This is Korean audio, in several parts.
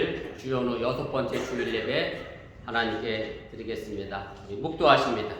주일 주연후 6번째 주일 예배 하나님께 드리겠습니다. 묵도하십니다.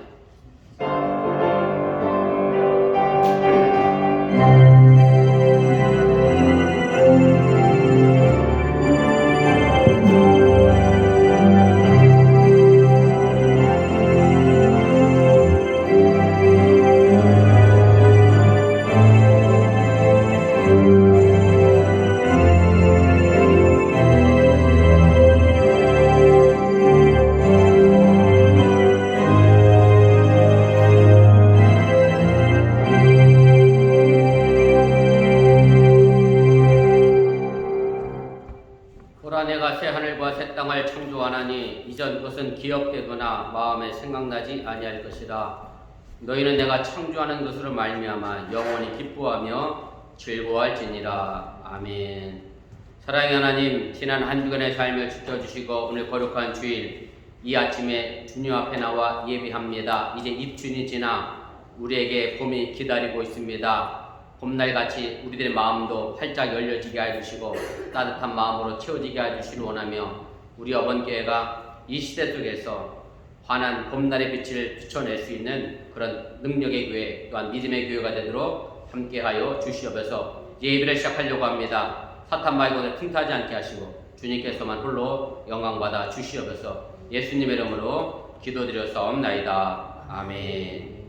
땅을 창조하나니 이전 것은 기억되거나 마음에 생각나지 아니할 것이라. 너희는 내가 창조하는 것으로 말미암아 영원히 기뻐하며 즐거워할지니라. 아멘. 사랑의 하나님, 지난 한 주간의 삶을 지켜주시고 오늘 거룩한 주일 이 아침에 주님 앞에 나와 예배합니다. 이제 입춘이 지나 우리에게 봄이 기다리고 있습니다. 봄날같이 우리들의 마음도 활짝 열려지게 해주시고 따뜻한 마음으로 채워지게 해주시길 원하며 우리 어번교회가 이 시대 속에서 환한 봄날의 빛을 비춰낼 수 있는 그런 능력의 교회, 또한 믿음의 교회가 되도록 함께하여 주시옵소서. 예배를 시작하려고 합니다. 사탄 말고는 틈타지 않게 하시고 주님께서만 홀로 영광받아 주시옵소서. 예수님의 이름으로 기도드렸사옵나이다. 아멘.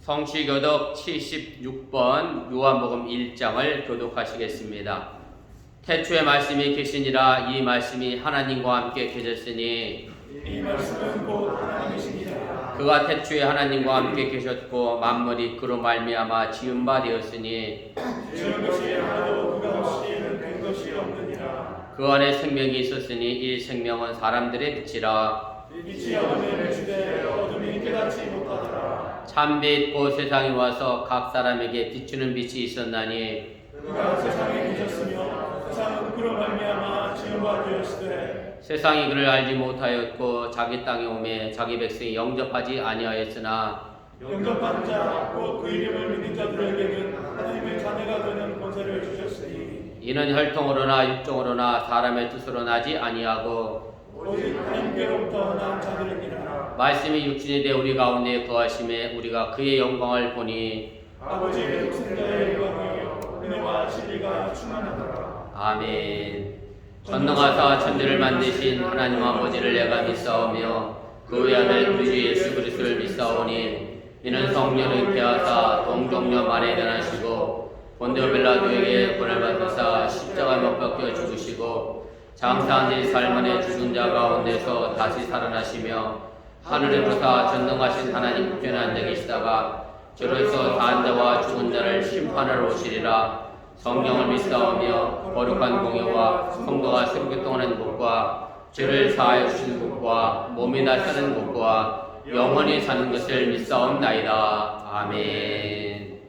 성취교독 76번 요한복음 1장을 교독하시겠습니다. 태초에 말씀이 계시니라. 이 말씀이 하나님과 함께 계셨으니 이 말씀은 곧 하나님이시니라. 그가 태초에 하나님과 함께 계셨고 만물이 그로 말미암아 지은 바 되었으니 지은 것이 하나도 그가 없이는 된 것이 없느니라. 그 안에 생명이 있었으니 이 생명은 사람들의 빛이라. 빛이 어둠에 비추되 어둠이 깨닫지 못하더라. 참빛 곧 세상에 와서 각 사람에게 비추는 빛이 있었나니 그가 세상에 계셨으며 세상은 그로 말미암아 지은 바 되었으되 세상이 그를 알지 못하였고 자기 땅에 오매 자기 백성이 영접하지 아니하였으나 영접한 자 곧 그 이름을 믿는 자들에게는 하나님의 자녀가 되는 권세를 주셨으니 이는 혈통으로나 육종으로나 사람의 뜻으로 나지 아니하고 오직 하나님께로부터 난 자들이니라. 말씀이 육신이 되어 우리 가운데 거하심에 우리가 그의 영광을 보니 아버지의 독생자의 영광이요 은혜와 진리가 충만하더라. 아멘. 전능하사 천지를 만드신 하나님 아버지를 내가 믿사오며 그 외아들 우리 주 예수 그리스도를 믿사오니 이는 성령을 계하사 동정녀 만에 변하시고 본디오 빌라도에게 권을 받으사 십자가 못 박혀 죽으시고 장사한 지 사흘 만에 죽은 자 가운데서 다시 살아나시며 하늘에 오르사 전능하신 하나님 우편에 앉아 계시다가 저로서 다한 자와 죽은 자를 심판하러 오시리라. 성령을 믿사오며 거룩한 공예와 성도가 새롭게 통하는 복과 죄를 사하여 주시는 복과 몸이 나사는 복과 영원히 사는 것을 믿사옵나이다. 아멘.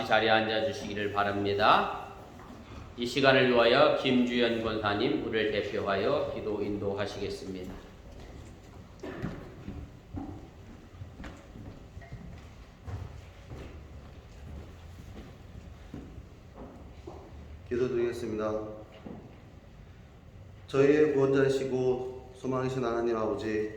자리에 앉아주시기를 바랍니다. 이 시간을 위하여 김주연 권사님 우리를 대표하여 기도 인도하시겠습니다. 기도드리겠습니다. 저희의 구원자이시고 소망이신 하나님 아버지,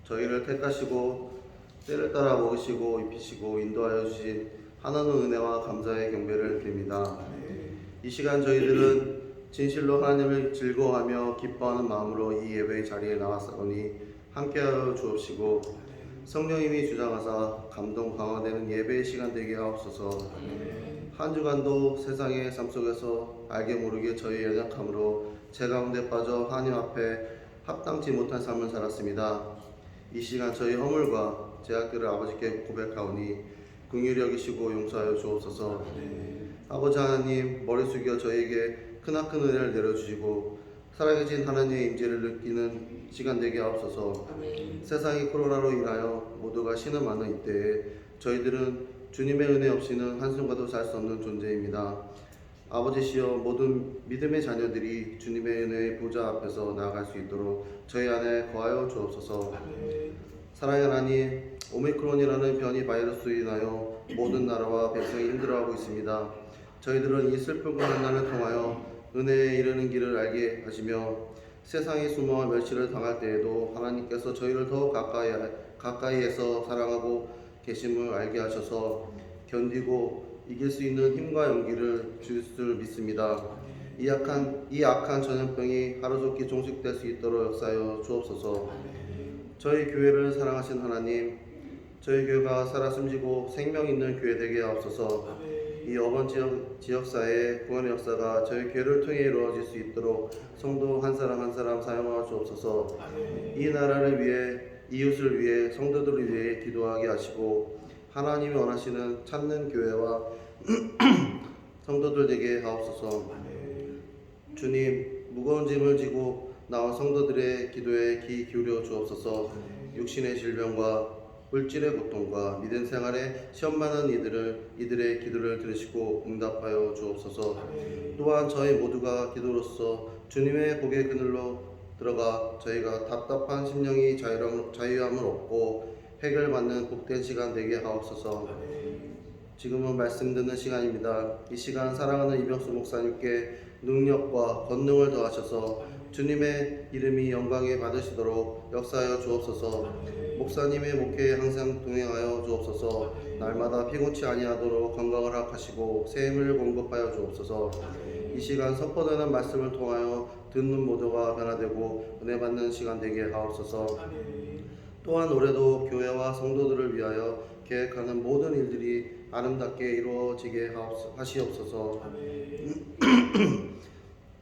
저희를 택하시고 때를 따라 먹이시고 입히시고 인도하여 주신 하나님의 은혜와 감사의 경배를 드립니다. 이 시간 저희들은 진실로 하나님을 즐거워하며 기뻐하는 마음으로 이 예배의 자리에 나왔사오니 함께하여 주옵시고 성령님이 주장하사 감동 강화되는 예배의 시간 되게 하옵소서. 한 주간도 세상의 삶 속에서 알게 모르게 저희 연약함으로 제 가운데 빠져 하나님 앞에 합당치 못한 삶을 살았습니다. 이 시간 저희 허물과 죄악들을 아버지께 고백하오니 긍휼히 여기시고 용서하여 주옵소서. 아버지 하나님, 머리 숙여 저에게 크나큰 은혜를 내려주시고 살아계신 하나님의 임재를 느끼는 시간 되게 하옵소서. 세상이 코로나로 인하여 모두가 신음하는 이때에 저희들은 주님의 은혜 없이는 한순간도 살 수 없는 존재입니다. 아버지시여, 모든 믿음의 자녀들이 주님의 은혜의 보좌 앞에서 나아갈 수 있도록 저희 안에 거하여 주옵소서. 사랑의 하나님, 오미크론이라는 변이 바이러스로 인하여 모든 나라와 백성이 힘들어하고 있습니다. 저희들은 이 슬픈 고난을 통하여 은혜에 이르는 길을 알게 하시며 세상이 수모와 멸시를 당할 때에도 하나님께서 저희를 더욱 가까이에서 사랑하고 계심을 알게 하셔서 견디고 이길 수 있는 힘과 용기를 주실 줄 믿습니다. 이 악한 전염병이 하루속히 종식될 수 있도록 역사하여 주옵소서. 저희 교회를 사랑하신 하나님, 저희 교회가 살아 숨지고 생명 있는 교회 되게 하옵소서. 이 어번 지역사회의 구원의 역사가 저희 교회를 통해 이루어질 수 있도록 성도 한 사람 한 사람 사용하여 주옵소서. 이 나라를 위해, 이웃을 위해, 성도들을 위해 기도하게 하시고 하나님이 원하시는 찾는 교회와 성도들 되게 하옵소서. 주님, 무거운 짐을 지고 나온 성도들의 기도에 귀 기울여 주옵소서. 육신의 질병과 물질의 고통과 믿음 생활에 시험 많은 이들의 기도를 들으시고 응답하여 주옵소서. 또한 저희 모두가 기도로서 주님의 복의 그늘로 들어가 저희가 답답한 심령이 자유함을 얻고 해결받는 복된 시간 되게 하옵소서. 지금은 말씀 듣는 시간입니다. 이 시간 사랑하는 이병수 목사님께 능력과 권능을 더하셔서 주님의 이름이 영광에 받으시도록 역사하여 주옵소서. 목사님의 목회에 항상 동행하여 주옵소서. 날마다 피곤치 아니하도록 건강을 허락하시고 새 힘을 공급하여 주옵소서. 이 시간 선포되는 말씀을 통하여 듣는 모두가 변화되고 은혜 받는 시간 되게 하옵소서. 또한 올해도 교회와 성도들을 위하여 계획하는 모든 일들이 아름답게 이루어지게 하시옵소서.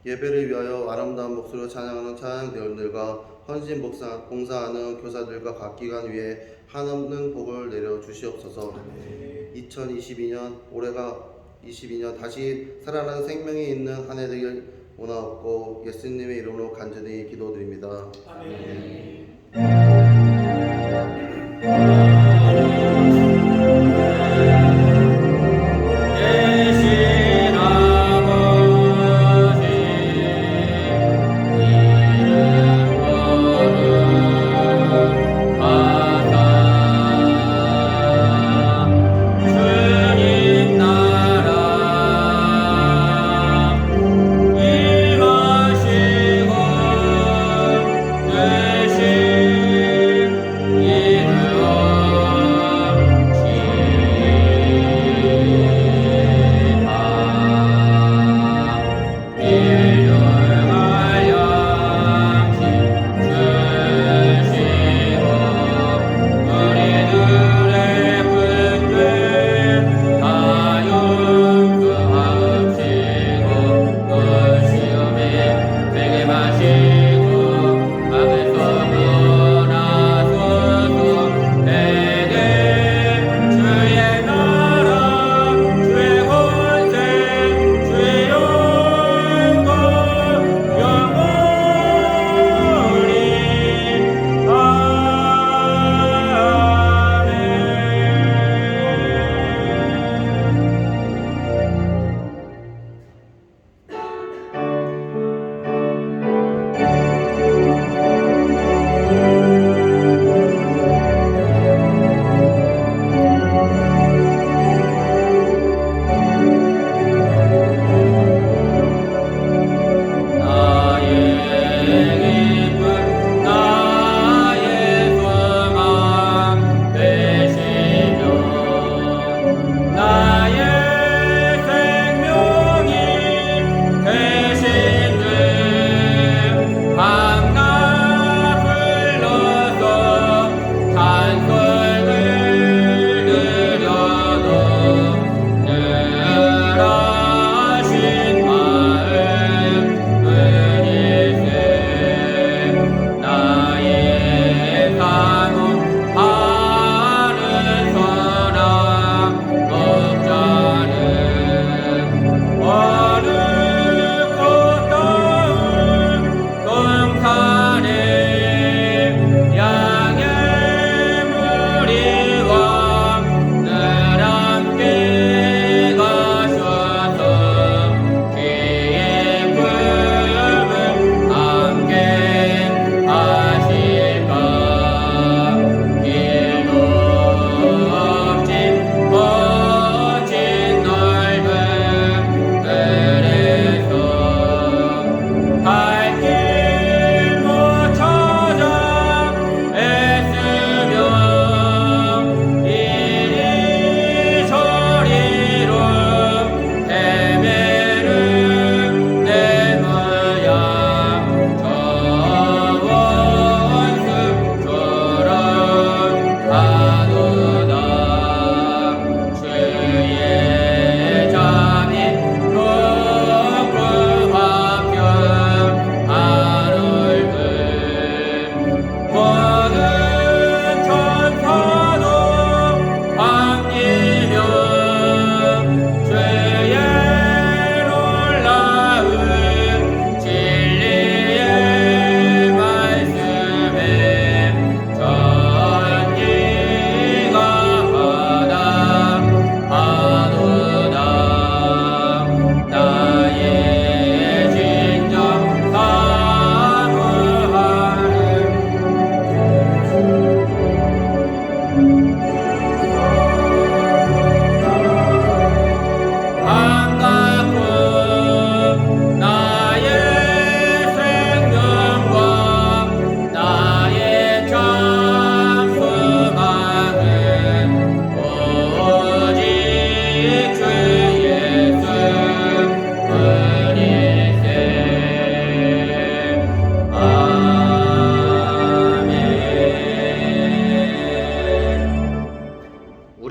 예배를 위하여 아름다운 목소리로 찬양하는 찬양대원들과 헌신 봉사하는 교사들과 각 기관 위에 한없는 복을 내려 주시옵소서. 2022년 올해가 22년 다시 살아나는 생명이 있는 한 해 되길 원하옵고 예수님의 이름으로 간절히 기도드립니다. 아멘. 대신 아버지 이름 거룩하다. 주님 나라 임하시고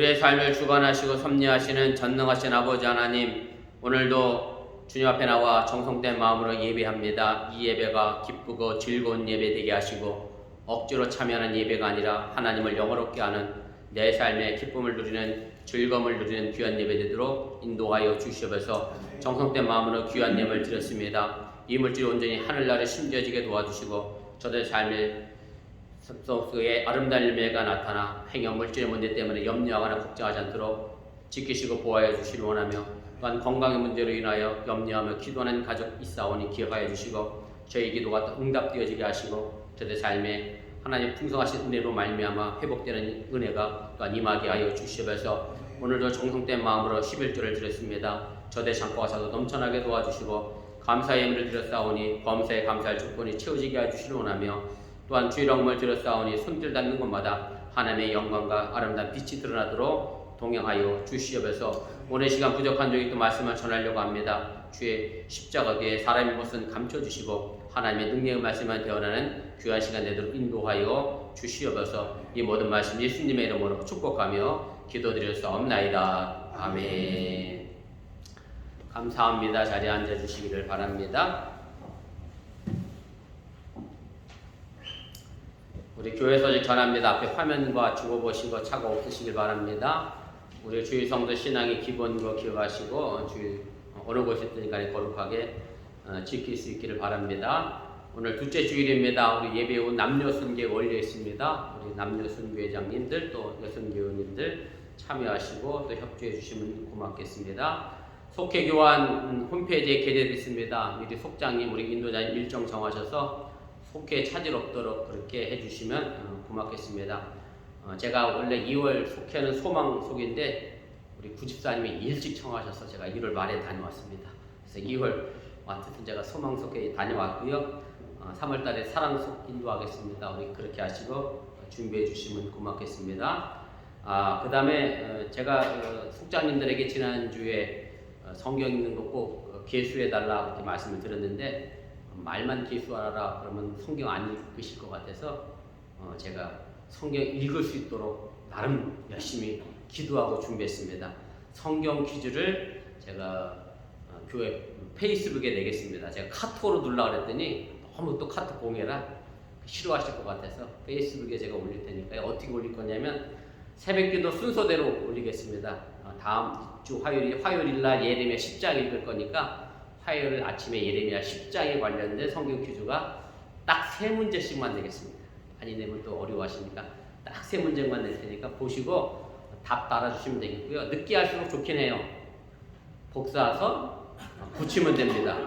되신 삶을 주관하시고 섭리하시는 전능하신 아버지 하나님, 오늘도 주님 앞에 나와 정성된 마음으로 예배합니다. 이 예배가 기쁘고 즐거운 예배 되게 하시고 억지로 참여하는 예배가 아니라 하나님을 영화롭게 하는 내 삶의 기쁨을 누리는, 즐거움을 누리는 귀한 예배 되도록 인도하여 주시옵소서. 정성된 마음으로 귀한 예배를 드렸습니다. 이 물질이 온전히 하늘나라에 심겨지게 도와주시고 저들의 삶의 속에 아름다운 열매가 나타나 행여 물질의 문제 때문에 염려하거나 걱정하지 않도록 지키시고 보호하여 주시길 원하며 또한 건강의 문제로 인하여 염려하며 기도하는 가족 있사오니 기억하여 주시고 저희 기도가 응답되어지게 하시고 저들의 삶에 하나님 풍성하신 은혜로 말미암아 회복되는 은혜가 또한 임하게 하여 주시옵소서. 오늘도 정성된 마음으로 11조를 드렸습니다. 저들의 창고가 사도 넘쳐나게 도와주시고 감사의 예물을 드렸사오니 범사에 감사할 조건이 채워지게 해주시길 원하며 또한 주의 령을 드렸사오니 손길 닿는 곳마다 하나님의 영광과 아름다운 빛이 드러나도록 동행하여 주시옵소서. 오늘 시간 부족한 적이 또 말씀을 전하려고 합니다. 주의 십자가 뒤에 사람의 모습은 감춰주시고 하나님의 능력의 말씀만 되어나는 귀한 시간 되도록 인도하여 주시옵소서. 이 모든 말씀 예수님의 이름으로 축복하며 기도드렸사옵나이다. 아멘. 감사합니다. 자리에 앉아주시기를 바랍니다. 우리 교회 소식 전합니다. 앞에 화면과 죽어보시고 차가 없으시길 바랍니다. 우리 주의 성도 신앙의 기본 거 기억하시고 어느 곳에 있든 간에 거룩하게 지킬 수 있기를 바랍니다. 오늘 둘째 주일입니다. 우리 예배 후 남녀 순교에 올려 있습니다. 우리 남녀 순교회장님들 또 여성 교우님들 참여하시고 또 협조해 주시면 고맙겠습니다. 속회교환 홈페이지에 게재되어 있습니다. 미리 속장님, 우리 인도자님 일정 정하셔서 속회 차질 없도록 그렇게 해주시면 고맙겠습니다. 제가 원래 2월 속회는 소망 속인데 우리 구집사님이 일찍 청하셔서 제가 1월 말에 다녀왔습니다. 그래서 2월 어쨌든 제가 소망 속회 다녀왔고요. 3월 달에 사랑 속 인도하겠습니다. 우리 그렇게 하시고 준비해 주시면 고맙겠습니다. 그 다음에 제가 속장님들에게 지난주에 성경 읽는 거 꼭 계수해 달라 그렇게 말씀을 드렸는데 말만 계수하라 그러면 성경 안 읽으실 것 같아서 제가 성경 읽을 수 있도록 나름 열심히 기도하고 준비했습니다. 성경 퀴즈를 제가 교회 페이스북에 내겠습니다. 제가 카톡으로 누르려고 그랬더니 너무 또 카톡 공해라 싫어하실 것 같아서 페이스북에 제가 올릴 테니까요. 어떻게 올릴 거냐면 새벽기도 순서대로 올리겠습니다. 다음 주 화요일날 예레미야 10장 읽을 거니까 화요일 아침에 예레미야 10장에 관련된 성경 퀴즈가 딱 3문제씩만 내겠습니다. 많이 내면 또 어려워하시니까 딱 3문제만 낼 테니까 보시고 답 달아주시면 되겠고요. 늦게 할수록 좋긴 해요. 복사해서 붙이면 됩니다.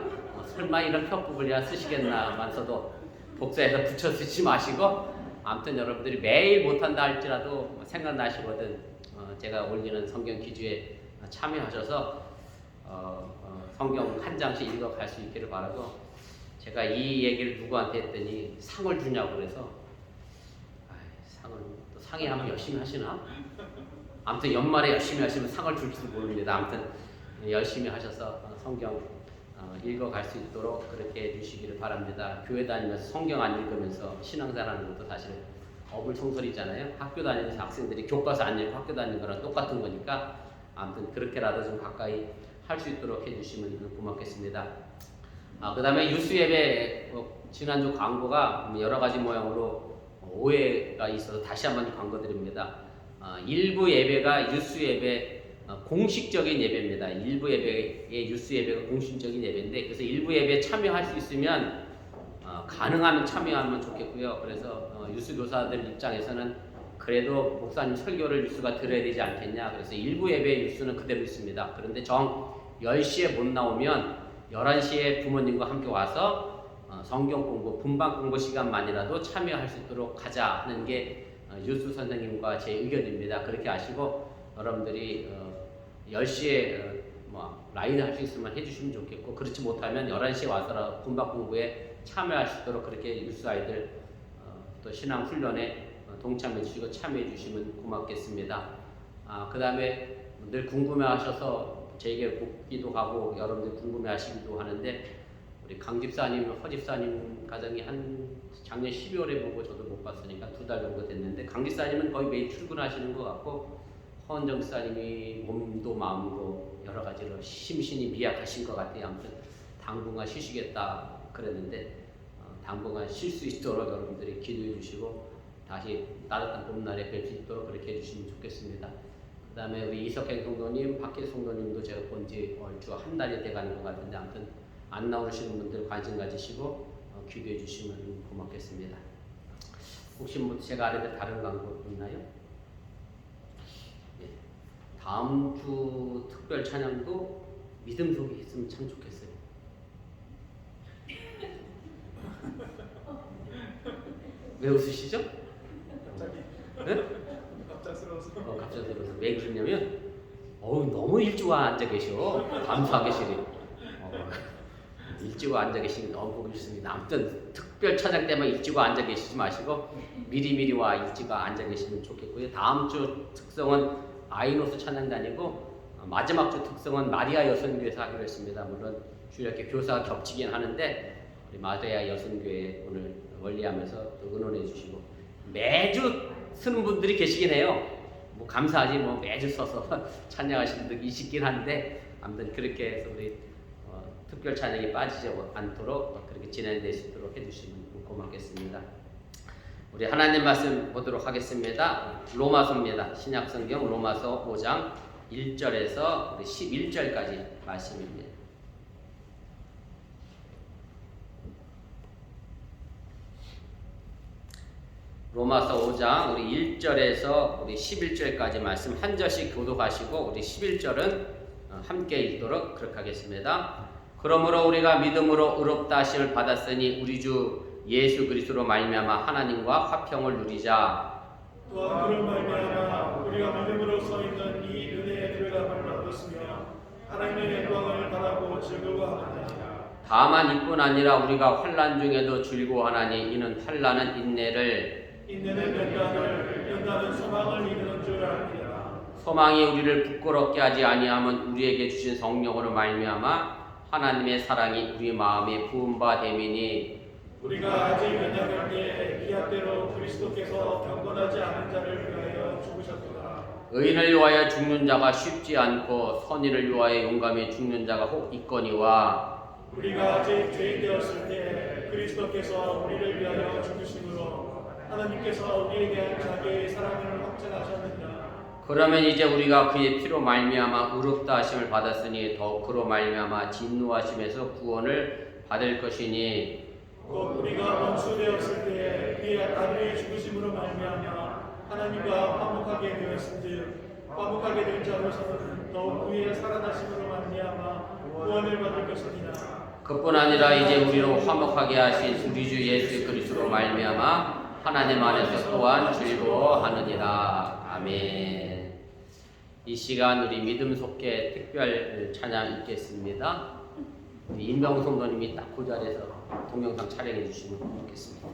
설마 이런 편법을 쓰시겠나만 써도 복사해서 붙여 쓰지 마시고 아무튼 여러분들이 매일 못한다 할지라도 생각나시거든 제가 올리는 성경 퀴즈에 참여하셔서 성경 한 장씩 읽어갈 수 있기를 바라고 제가 이 얘기를 누구한테 했더니 상을 주냐고 그래서 또 상에 하면 열심히 하시나? 아무튼 연말에 열심히 하시면 상을 줄지도 모릅니다. 아무튼 열심히 하셔서 성경 읽어갈 수 있도록 그렇게 해주시기를 바랍니다. 교회 다니면서 성경 안 읽으면서 신앙생활하는 것도 사실 어불성설이잖아요. 학교 다니면서 학생들이 교과서 안 읽고 학교 다니는 거랑 똑같은 거니까 아무튼 그렇게라도 좀 가까이 할 수 있도록 해주시면 고맙겠습니다. 그 다음에 유스 예배 지난주 광고가 여러 가지 모양으로 오해가 있어서 다시 한번 광고 드립니다. 일부 예배가 유스 예배 공식적인 예배입니다. 일부 예배의 유스 예배가 공식적인 예배인데 그래서 일부 예배에 참여할 수 있으면 가능하면 참여하면 좋겠고요. 그래서 유스 교사들 입장에서는 그래도 목사님 설교를 유스가 들어야 되지 않겠냐. 그래서 일부 예배의 유스는 그대로 있습니다. 그런데 정 10시에 못 나오면 11시에 부모님과 함께 와서 성경 공부, 분반 공부 시간만이라도 참여할 수 있도록 가자 하는 게 유스 선생님과 제 의견입니다. 그렇게 하시고 여러분들이 10시에 라인 할 수 있으면 해주시면 좋겠고 그렇지 못하면 11시에 와서 분반 공부에 참여할 수 있도록 그렇게 유스 아이들 또 신앙 훈련에 동참해 주시고 참여해 주시면 고맙겠습니다. 그 다음에 늘 궁금해 하셔서 제게 묻기도 하고 여러분들 궁금해 하시기도 하는데 우리 강 집사님, 허 집사님 가정이 한 작년 12월에 보고 저도 못 봤으니까 2달 정도 됐는데 강 집사님은 거의 매일 출근하시는 것 같고 허은정 집사님이 몸도 마음도 여러 가지로 심신이 미약하신 것 같아요. 아무튼 당분간 쉬시겠다 그랬는데 당분간 쉴 수 있도록 여러분들이 기도해 주시고 다시 따뜻한 봄날에 뵐 수 있도록 그렇게 해주시면 좋겠습니다. 그 다음에 우리 이석행 성도님, 박혜 성도님도 제가 본지 얼추 한 달이 돼가는 것 같은데 아무튼 안 나오시는 분들 관심 가지시고 기도해 주시면 고맙겠습니다. 혹시 뭐 제가 아는데 다른 광고 있나요? 예. 다음 주 특별 찬양도 믿음 속에 있으면 참 좋겠어요. 왜 웃으시죠? 갑자기 네? 갑작스러워서. 갑작스러워서 왜 그러냐면 너무 일찍 와 앉아 계셔. 감사하게시리. 일찍 와 앉아 계시면 너무 보기 좋습니다. 아무튼 특별 찬양 때만 일찍 와 앉아 계시지 마시고 미리미리 와 일찍 와 앉아 계시면 좋겠고요. 다음 주 특성은 아이노스 찬양단이고 마지막 주 특성은 마리아 여선교회에서 하기로 했습니다. 물론 주일학교 교사가 겹치긴 하는데 우리 마리아 여선교회 오늘 원리하면서 또 응원해 주시고 매주 쓰는 분들이 계시긴 해요. 뭐 감사하지 뭐 매주 써서 찬양하시는 분들이 있긴 한데 아무튼 그렇게 해서 우리 특별 찬양이 빠지지 않도록 그렇게 진행될 수 있도록 해주시면 고맙겠습니다. 우리 하나님 말씀 보도록 하겠습니다. 로마서입니다. 신약성경 로마서 5장 1절에서 11절까지 말씀입니다. 로마서 5장 우리 1절에서 우리 11절까지 말씀 한 절씩 교독하시고 우리 11절은 함께 읽도록 그렇게 하겠습니다. 그러므로 우리가 믿음으로 의롭다 하심을 받았으니 우리 주 예수 그리스도로 말미암아 하나님과 화평을 누리자. 또한 그런 말미암아 우리가 믿음으로 서 있는 이 은혜의 들어감을 얻었으며 하나님의 영광을 바라고 즐거워하느니라. 다만 이뿐 아니라 우리가 환난 중에도 즐거워하나니 이는 환난은 인내를 인내는 연단을 연단은 소망을 이루는 줄 압니다. 소망이 우리를 부끄럽게 하지 아니하면 우리에게 주신 성령으로 말미암아 하나님의 사랑이 우리 마음에 부은 바 됨이니 우리가 아직 연약할 때에 기약대로 그리스도께서 경건하지 않은 자를 위하여 죽으셨구나. 의인을 위하여 죽는 자가 쉽지 않고 선인을 위하여 용감히 죽는 자가 혹 있거니와 우리가 아직 죄인 되었을 때 그리스도께서 우리를 위하여 죽으심으로 하나님께서 우리에 대한 자기의 사랑을 확증하셨느니라. 그러면 이제 우리가 그의 피로 말미암아 의롭다 하심을 받았으니 더욱 그로 말미암아 진노하심에서 구원을 받을 것이니 곧 우리가 원수되었을 때에 그의 아들의 죽으심으로 말미암아 하나님과 화목하게 되었은즉 화목하게 된 자로서는 더욱 그의 살아나심으로 말미암아 구원을 받을 것이니라. 그뿐 아니라 이제 우리로 화목하게 하신 우리 주 예수 그리스도로 말미암아 하나님 안에서 또한 즐거워하느니라. 아멘. 이 시간 우리 믿음 속에 특별 찬양 읽겠습니다. 우리 임병 성도님이 딱 그 자리에서 동영상 촬영해 주시면 좋겠습니다.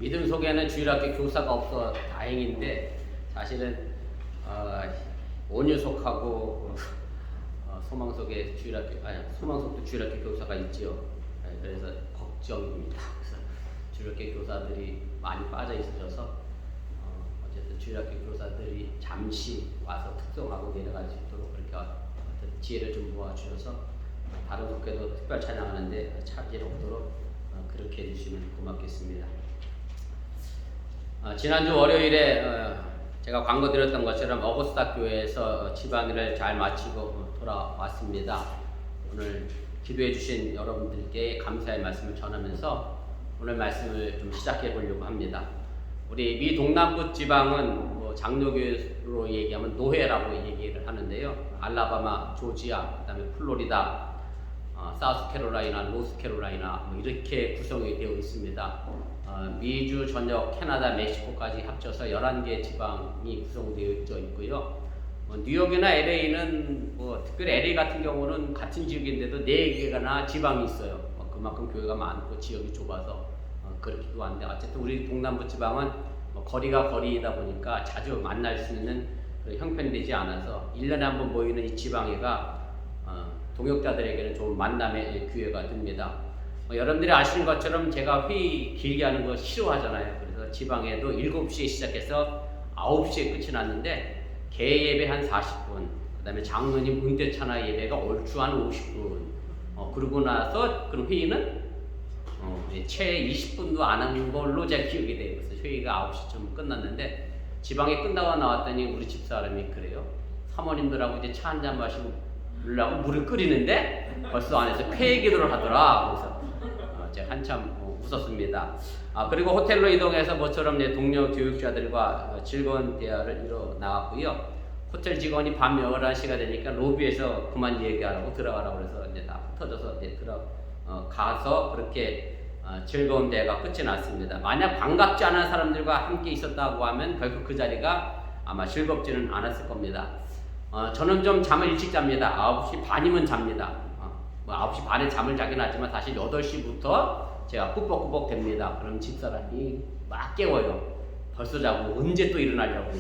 믿음 속에는 주일학교 교사가 없어 다행인데 사실은 온유속하고 소망 속에 소망 속도 주일학교 교사가 있지요. 그래서 걱정입니다. 그래서 주일학교 교사들이 많이 빠져 있어서 어쨌든 주일학교 교사들이 잠시 와서 특성하고 내려갈 수 있도록 그렇게 어떤 지혜를 좀 모아주셔서 다른 속에도 특별 찬양하는데 차질 없도록 그렇게 해주시면 고맙겠습니다. 지난주 월요일에 제가 광고 드렸던 것처럼 어거스타 교회에서 지방일을 잘 마치고 돌아왔습니다. 오늘 기도해 주신 여러분들께 감사의 말씀을 전하면서 오늘 말씀을 좀 시작해 보려고 합니다. 우리 미 동남부 지방은 장로교로 얘기하면 노회라고 얘기를 하는데요. 알라바마, 조지아, 그다음에 플로리다, 사우스캐롤라이나, 노스캐롤라이나 이렇게 구성이 되어 있습니다. 미주 전역, 캐나다, 멕시코까지 합쳐서 11개 지방이 구성되어 있고요. 뉴욕이나 LA는 특별히 LA 같은 경우는 같은 지역인데도 4개나 지방이 있어요. 그만큼 교회가 많고 지역이 좁아서 그렇기도 한데 어쨌든 우리 동남부 지방은 거리가 거리이다 보니까 자주 만날 수 있는 형편되지 않아서 1년에 한 번 모이는 이 지방회가 동역자들에게는 좋은 만남의 기회가 됩니다. 여러분들이 아시는 것처럼 제가 회의 길게 하는 거 싫어하잖아요. 그래서 지방에도 7시에 시작해서 9시에 끝이 났는데 개 예배 한 40분, 그 다음에 장로님 은퇴차나 예배가 얼추 한 50분, 그러고 나서 그럼 회의는 채 20분도 안 한 걸로 제가 기억이 돼요. 그래서 회의가 9시쯤 끝났는데 지방에 끝나고 나왔더니 우리 집사람이 그래요. 사모님들하고 이제 차 한잔 마시고 물라고 물을 끓이는데 벌써 안에서 폐회 기도를 하더라. 그래서 제가 한참 웃었습니다. 그리고 호텔로 이동해서 모처럼 동료 교육자들과 즐거운 대화를 이뤄 나갔고요. 호텔 직원이 밤 11시가 되니까 로비에서 그만 얘기하라고 들어가라고 그래서 이제 다 흩어져서 이제 들어가서 그렇게 즐거운 대화가 끝이 났습니다. 만약 반갑지 않은 사람들과 함께 있었다고 하면 결국 그 자리가 아마 즐겁지는 않았을 겁니다. 저는 좀 잠을 일찍 잡니다. 9시 반이면 잡니다. 9시 반에 잠을 자긴 하지만 사실 8시부터 제가 꾸벅꾸벅 됩니다. 그럼 집사람이 막 깨워요. 벌써 자고 언제 또 일어나려고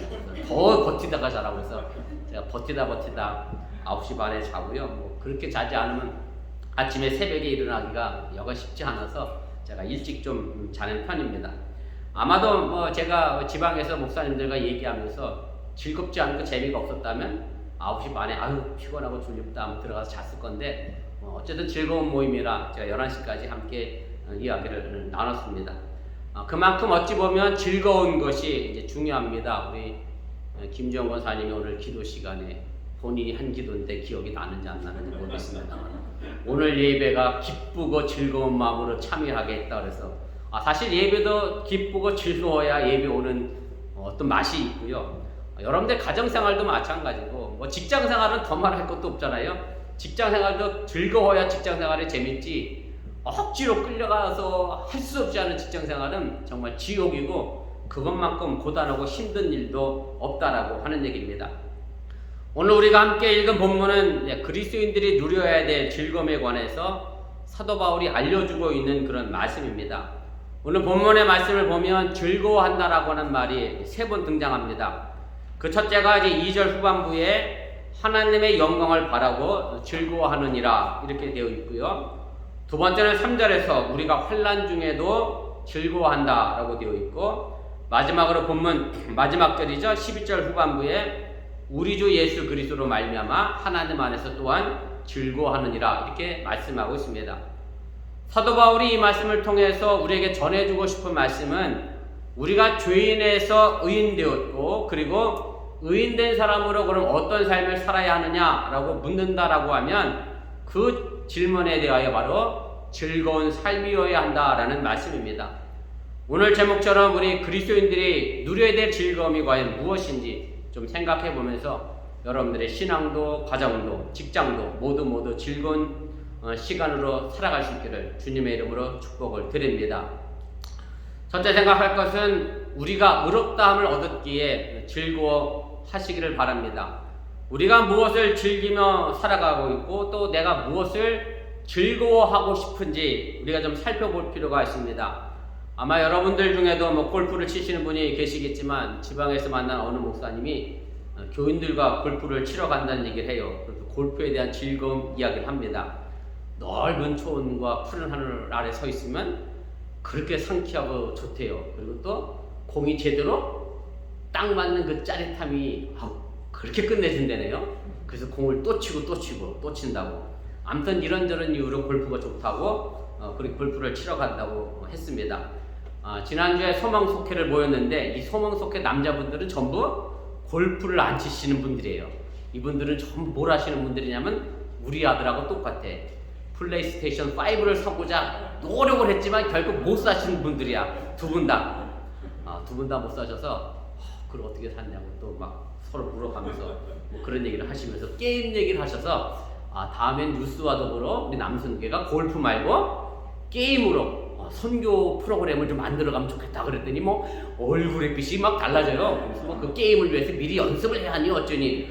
더 버티다가 자라고 해서 제가 버티다 9시 반에 자고요. 그렇게 자지 않으면 아침에 새벽에 일어나기가 여간 쉽지 않아서 제가 일찍 좀 자는 편입니다. 아마도 제가 지방에서 목사님들과 얘기하면서 즐겁지 않고 재미가 없었다면 9시 반에 피곤하고 졸립다 하면 들어가서 잤을 건데 어쨌든 즐거운 모임이라 제가 11시까지 함께 이야기를 나눴습니다. 그만큼 어찌 보면 즐거운 것이 이제 중요합니다. 우리 김지영 권사님이 오늘 기도 시간에 본인이 한 기도인데 기억이 나는지 안 나는지 모르겠습니다. 오늘 예배가 기쁘고 즐거운 마음으로 참여하겠다 그래서 사실 예배도 기쁘고 즐거워야 예배 오는 어떤 맛이 있고요. 여러분들 가정생활도 마찬가지고 직장생활은 더 말할 것도 없잖아요. 직장생활도 즐거워야 직장생활이 재밌지 억지로 끌려가서 할 수 없지 않은 직장생활은 정말 지옥이고 그것만큼 고단하고 힘든 일도 없다라고 하는 얘기입니다. 오늘 우리가 함께 읽은 본문은 그리스도인들이 누려야 될 즐거움에 관해서 사도 바울이 알려주고 있는 그런 말씀입니다. 오늘 본문의 말씀을 보면 즐거워한다라고 하는 말이 3번 등장합니다. 그 첫째가 이제 2절 후반부에 하나님의 영광을 바라고 즐거워하느니라 이렇게 되어 있고요. 두 번째는 3절에서 우리가 환난 중에도 즐거워한다라고 되어 있고 마지막으로 본문 마지막 절이죠. 12절 후반부에 우리 주 예수 그리스도로 말미암아 하나님 안에서 또한 즐거워하느니라 이렇게 말씀하고 있습니다. 사도 바울이 이 말씀을 통해서 우리에게 전해주고 싶은 말씀은 우리가 죄인에서 의인되었고 그리고 의인된 사람으로 그럼 어떤 삶을 살아야 하느냐라고 묻는다라고 하면 그 질문에 대하여 바로 즐거운 삶이어야 한다라는 말씀입니다. 오늘 제목처럼 우리 그리스도인들이 누려야 될 즐거움이 과연 무엇인지 좀 생각해 보면서 여러분들의 신앙도 가정도 직장도 모두 즐거운 시간으로 살아갈 수 있기를 주님의 이름으로 축복을 드립니다. 첫째 생각할 것은 우리가 의롭다함을 얻었기에 즐거워하시기를 바랍니다. 우리가 무엇을 즐기며 살아가고 있고 또 내가 무엇을 즐거워하고 싶은지 우리가 좀 살펴볼 필요가 있습니다. 아마 여러분들 중에도 뭐 골프를 치시는 분이 계시겠지만 지방에서 만난 어느 목사님이 교인들과 골프를 치러 간다는 얘기를 해요. 그래서 골프에 대한 즐거움 이야기를 합니다. 넓은 초원과 푸른 하늘 아래 서 있으면 그렇게 상쾌하고 좋대요. 그리고 또 공이 제대로 딱 맞는 그 짜릿함이 그렇게 끝내준다네요. 그래서 공을 또 치고 또 치고 또 친다고. 아무튼 이런저런 이유로 골프가 좋다고 그렇게 골프를 치러 간다고 했습니다. 지난주에 소망속회를 모였는데 이 소망속회 남자분들은 전부 골프를 안 치시는 분들이에요. 이분들은 전부 뭘 하시는 분들이냐면 우리 아들하고 똑같아. 플레이스테이션 5를 사고자 노력을 했지만 결국 못 사시는 분들이야. 두 분 다. 두 분 다 못 사셔서 그걸 어떻게 샀냐고 또 막 서로 물어가면서 뭐 그런 얘기를 하시면서 게임 얘기를 하셔서 다음엔 뉴스와 더불어 우리 남선교회가 골프 말고 게임으로 선교 프로그램을 좀 만들어가면 좋겠다 그랬더니 뭐 얼굴의 빛이 막 달라져요. 그래서 뭐 그 게임을 위해서 미리 연습을 해야 하니 어쩌니.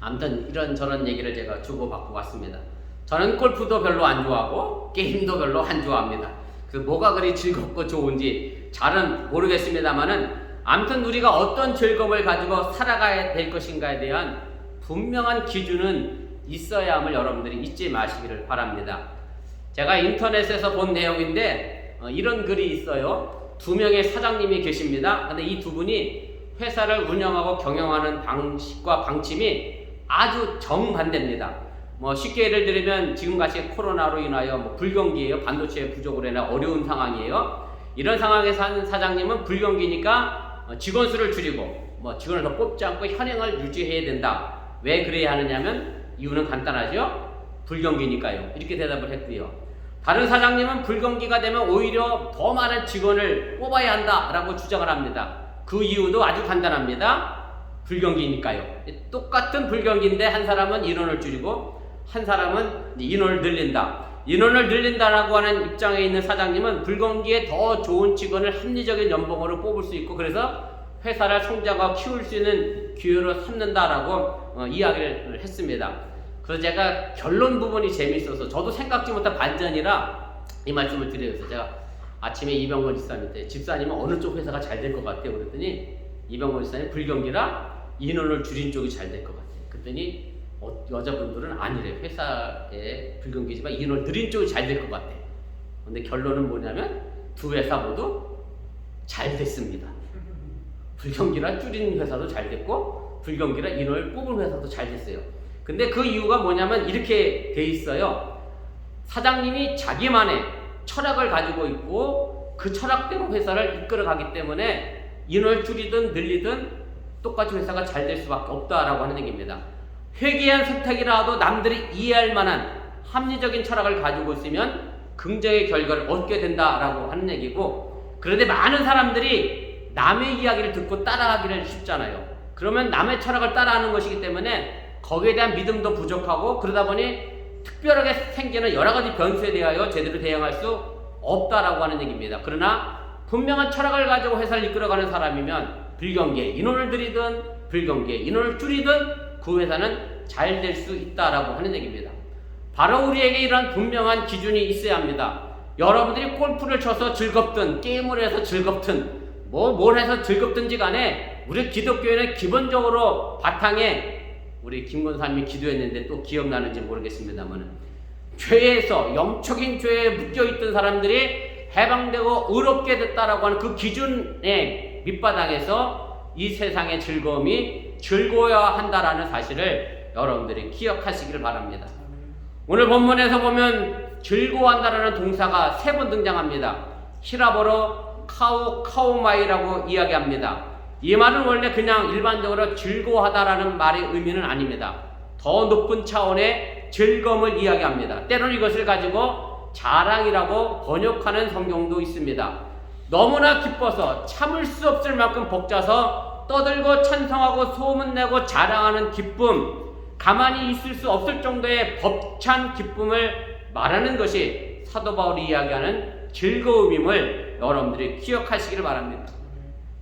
아무튼 이런저런 얘기를 제가 주고받고 왔습니다. 저는 골프도 별로 안 좋아하고 게임도 별로 안 좋아합니다. 그 뭐가 그리 즐겁고 좋은지 잘은 모르겠습니다만은 아무튼 우리가 어떤 즐거움을 가지고 살아가야 될 것인가에 대한 분명한 기준은 있어야 함을 여러분들이 잊지 마시기를 바랍니다. 제가 인터넷에서 본 내용인데 이런 글이 있어요. 두 명의 사장님이 계십니다. 근데 이 두 분이 회사를 운영하고 경영하는 방식과 방침이 아주 정반대입니다. 뭐 쉽게 예를 들면 지금같이 코로나로 인하여 뭐 불경기예요. 반도체 부족으로 인해 어려운 상황이에요. 이런 상황에서 한 사장님은 불경기니까 직원 수를 줄이고 뭐 직원을 더 뽑지 않고 현행을 유지해야 된다. 왜 그래야 하느냐면 이유는 간단하죠. 불경기니까요. 이렇게 대답을 했고요. 다른 사장님은 불경기가 되면 오히려 더 많은 직원을 뽑아야 한다라고 주장을 합니다. 그 이유도 아주 간단합니다. 불경기니까요. 똑같은 불경기인데 한 사람은 인원을 줄이고 한 사람은 인원을 늘린다. 인원을 늘린다라고 하는 입장에 있는 사장님은 불경기에 더 좋은 직원을 합리적인 연봉으로 뽑을 수 있고 그래서 회사를 성장하고 키울 수 있는 기회로 삼는다라고 이야기를 했습니다. 그래서 제가 결론 부분이 재밌어서 저도 생각지 못한 반전이라 이 말씀을 드려요. 제가 아침에 이병건 집사님한테 집사님은 어느 쪽 회사가 잘 될 것 같아요? 그랬더니 이병건 집사님 불경기라 인원을 줄인 쪽이 잘 될 것 같아요. 그랬더니 여자분들은 아니래요. 회사에 불경기지만 인원을 늘린 쪽이 잘 될 것 같아요. 근데 결론은 뭐냐면 두 회사 모두 잘 됐습니다. 불경기라 줄인 회사도 잘 됐고 불경기라 인원을 뽑은 회사도 잘 됐어요. 근데 그 이유가 뭐냐면 이렇게 돼 있어요. 사장님이 자기만의 철학을 가지고 있고 그 철학대로 회사를 이끌어 가기 때문에 인원을 줄이든 늘리든 똑같이 회사가 잘 될 수밖에 없다라고 하는 얘기입니다. 회개한 선택이라도 남들이 이해할 만한 합리적인 철학을 가지고 있으면 긍정의 결과를 얻게 된다라고 하는 얘기고, 그런데 많은 사람들이 남의 이야기를 듣고 따라하기를 쉽잖아요. 그러면 남의 철학을 따라하는 것이기 때문에 거기에 대한 믿음도 부족하고 그러다 보니 특별하게 생기는 여러 가지 변수에 대하여 제대로 대응할 수 없다라고 하는 얘기입니다. 그러나 분명한 철학을 가지고 회사를 이끌어가는 사람이면 불경기에 인원을 들이든 불경기에 인원을 줄이든 그 회사는 잘 될 수 있다라고 하는 얘기입니다. 바로 우리에게 이런 분명한 기준이 있어야 합니다. 여러분들이 골프를 쳐서 즐겁든 게임을 해서 즐겁든 뭘 해서 즐겁든지 간에 우리 기독교회는 기본적으로 바탕에 우리 김권사님이 기도했는데 또 기억나는지 모르겠습니다만 죄에서 영적인 죄에 묶여있던 사람들이 해방되고 의롭게 됐다라고 하는 그 기준의 밑바닥에서 이 세상의 즐거움이 즐거워야 한다라는 사실을 여러분들이 기억하시기를 바랍니다. 오늘 본문에서 보면 즐거워한다라는 동사가 3번 등장합니다. 히라보로 카우마이라고 이야기합니다. 이 말은 원래 그냥 일반적으로 즐거워하다라는 말의 의미는 아닙니다. 더 높은 차원의 즐거움을 이야기합니다. 때로는 이것을 가지고 자랑이라고 번역하는 성경도 있습니다. 너무나 기뻐서 참을 수 없을 만큼 벅차서 떠들고 찬성하고 소문내고 자랑하는 기쁨, 가만히 있을 수 없을 정도의 벅찬 기쁨을 말하는 것이 사도 바울이 이야기하는 즐거움임을 여러분들이 기억하시기를 바랍니다.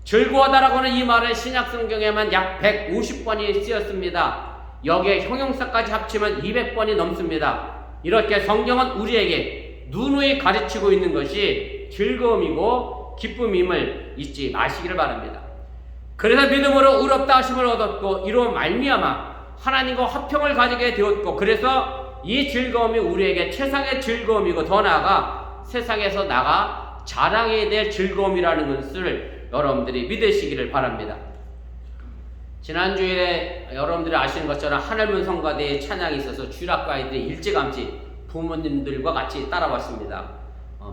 즐거워하다라고 하는 이 말은 신약 성경에만 약 150번이 쓰였습니다. 여기에 형용사까지 합치면 200번이 넘습니다. 이렇게 성경은 우리에게 누누이 가르치고 있는 것이 즐거움이고 기쁨임을 잊지 마시기를 바랍니다. 그래서 믿음으로 의롭다 하심을 얻었고 이로 말미암아 하나님과 화평을 가지게 되었고 그래서 이 즐거움이 우리에게 최상의 즐거움이고 더 나아가 세상에서 나가 자랑해야 될 즐거움이라는 것을 여러분들이 믿으시기를 바랍니다. 지난주에 여러분들이 아시는 것처럼 하늘문 성가대의 찬양이 있어서 주일학교 아이들이 일찌감치 부모님들과 같이 따라왔습니다.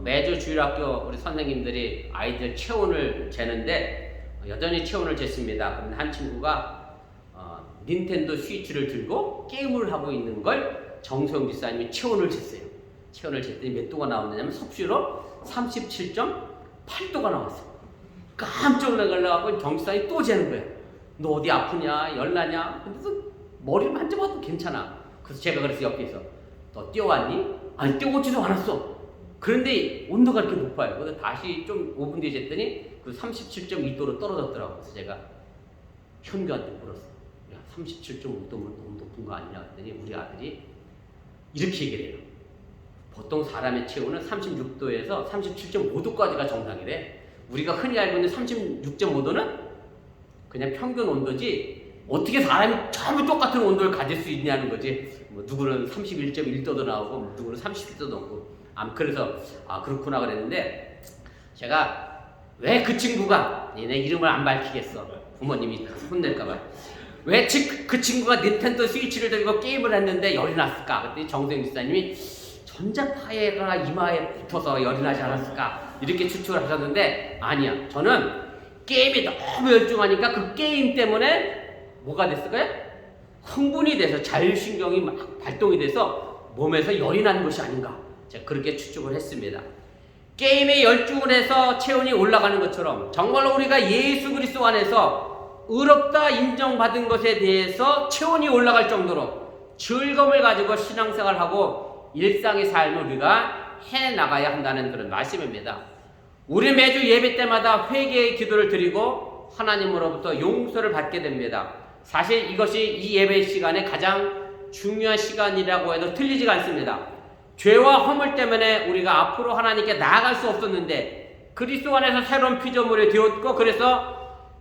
매주 주일학교 우리 선생님들이 아이들 체온을 재는데 여전히 체온을 쟀습니다. 그런데 한 친구가 닌텐도 스위치를 들고 게임을 하고 있는 걸 정소영 집사님이 체온을 쟀어요. 체온을 쟀더니 몇 도가 나왔느냐면 섭씨로 37.8도가 나왔어요. 깜짝 놀라가지고 정 집사님이 또 재는 거예요. 너 어디 아프냐? 열나냐? 근데 머리를 만져봐도 괜찮아. 그래서 제가 그래서 옆에서 너 뛰어왔니? 아니 뛰어오지도 않았어. 그런데 온도가 이렇게 높아요. 그래서 다시 좀 5분 뒤에 쟀더니 그 37.2도로 떨어졌더라고요. 그래서 제가 현규한테 물었어요. 야 37.5도면 너무 높은 거 아니냐? 했더니 우리 아들이 이렇게 얘기를 해요. 보통 사람의 체온은 36도에서 37.5도까지가 정상이래. 우리가 흔히 알고 있는 36.5도는 그냥 평균 온도지 어떻게 사람이 전부 똑같은 온도를 가질 수 있냐는 거지. 뭐 누구는 31.1도도 나오고 누구는 31도도 넘고. 그래서 그렇구나 그랬는데 제가 왜 그 친구가 얘네 이름을 안 밝히겠어. 부모님이 혼낼까봐. 왜 그 친구가 닌텐도 스위치를 들고 게임을 했는데 열이 났을까? 그랬더니 정세영 집사님이 전자파해가 이마에 붙어서 열이 나지 않았을까? 이렇게 추측을 하셨는데 아니야. 저는 게임이 너무 열중하니까 그 게임 때문에 뭐가 됐을까요? 흥분이 돼서 자율신경이 막 발동이 돼서 몸에서 열이 나는 것이 아닌가. 제가 그렇게 추측을 했습니다. 게임에 열중을 해서 체온이 올라가는 것처럼 정말로 우리가 예수 그리스도 안에서 의롭다 인정받은 것에 대해서 체온이 올라갈 정도로 즐거움을 가지고 신앙생활하고 일상의 삶을 우리가 해나가야 한다는 그런 말씀입니다. 우리 매주 예배 때마다 회개의 기도를 드리고 하나님으로부터 용서를 받게 됩니다. 사실 이것이 이 예배 시간에 가장 중요한 시간이라고 해도 틀리지가 않습니다. 죄와 허물 때문에 우리가 앞으로 하나님께 나아갈 수 없었는데 그리스도 안에서 새로운 피조물이 되었고 그래서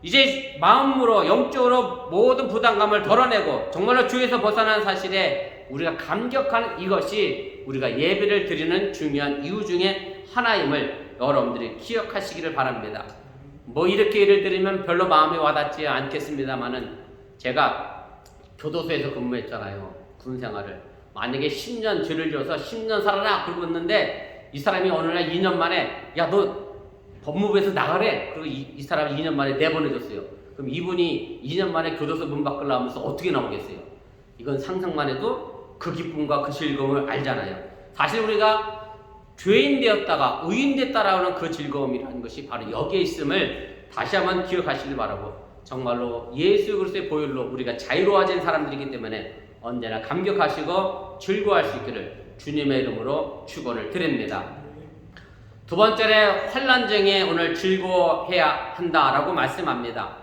이제 마음으로 영적으로 모든 부담감을 덜어내고 정말로 주에서 벗어난 사실에 우리가 감격하는 이것이 우리가 예배를 드리는 중요한 이유 중에 하나임을 여러분들이 기억하시기를 바랍니다. 뭐 이렇게 예를 들으면 별로 마음에 와닿지 않겠습니다만은 제가 교도소에서 근무했잖아요. 군생활을. 만약에 10년 죄를 지어서 10년 살아라 그러고 있는데 이 사람이 어느 날 2년 만에 야 너 법무부에서 나가래. 그리고 이 사람이 2년 만에 내보내줬어요. 그럼 이분이 2년 만에 교도소 문 밖을 나오면서 어떻게 나오겠어요? 이건 상상만 해도 그 기쁨과 그 즐거움을 알잖아요. 사실 우리가 죄인 되었다가 의인 됐다라는 그 즐거움이라는 것이 바로 여기에 있음을 다시 한번 기억하시길 바라고 정말로 예수 그리스도의 보혈로 우리가 자유로워진 사람들이기 때문에 언제나 감격하시고 즐거워할 수 있기를 주님의 이름으로 축원을 드립니다. 두 번째로 환난 중에 오늘 즐거워해야 한다라고 말씀합니다.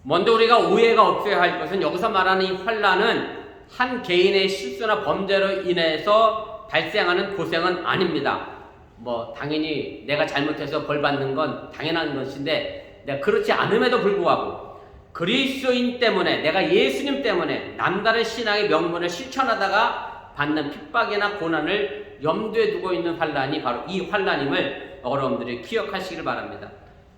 먼저 우리가 오해가 없어야 할 것은 여기서 말하는 이 환난은 한 개인의 실수나 범죄로 인해서 발생하는 고생은 아닙니다. 뭐 당연히 내가 잘못해서 벌 받는 건 당연한 것인데 내가 그렇지 않음에도 불구하고 그리스도인 때문에 내가 예수님 때문에 남다른 신앙의 명분을 실천하다가 받는 핍박이나 고난을 염두에 두고 있는 환난이 바로 이 환난임을 여러분들이 기억하시길 바랍니다.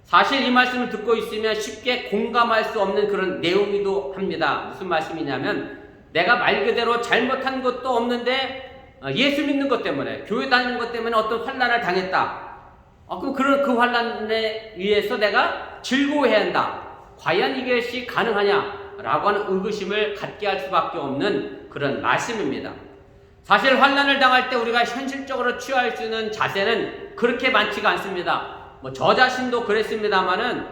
사실 이 말씀을 듣고 있으면 쉽게 공감할 수 없는 그런 내용이기도 합니다. 무슨 말씀이냐면 내가 말 그대로 잘못한 것도 없는데 예수 믿는 것 때문에 교회 다니는 것 때문에 어떤 환난을 당했다. 그럼 그 환난에 의해서 내가 즐거워해야 한다. 과연 이것이 가능하냐? 라고 하는 의구심을 갖게 할 수밖에 없는 그런 말씀입니다. 사실 환난을 당할 때 우리가 현실적으로 취할 수 있는 자세는 그렇게 많지가 않습니다. 뭐 저 자신도 그랬습니다만은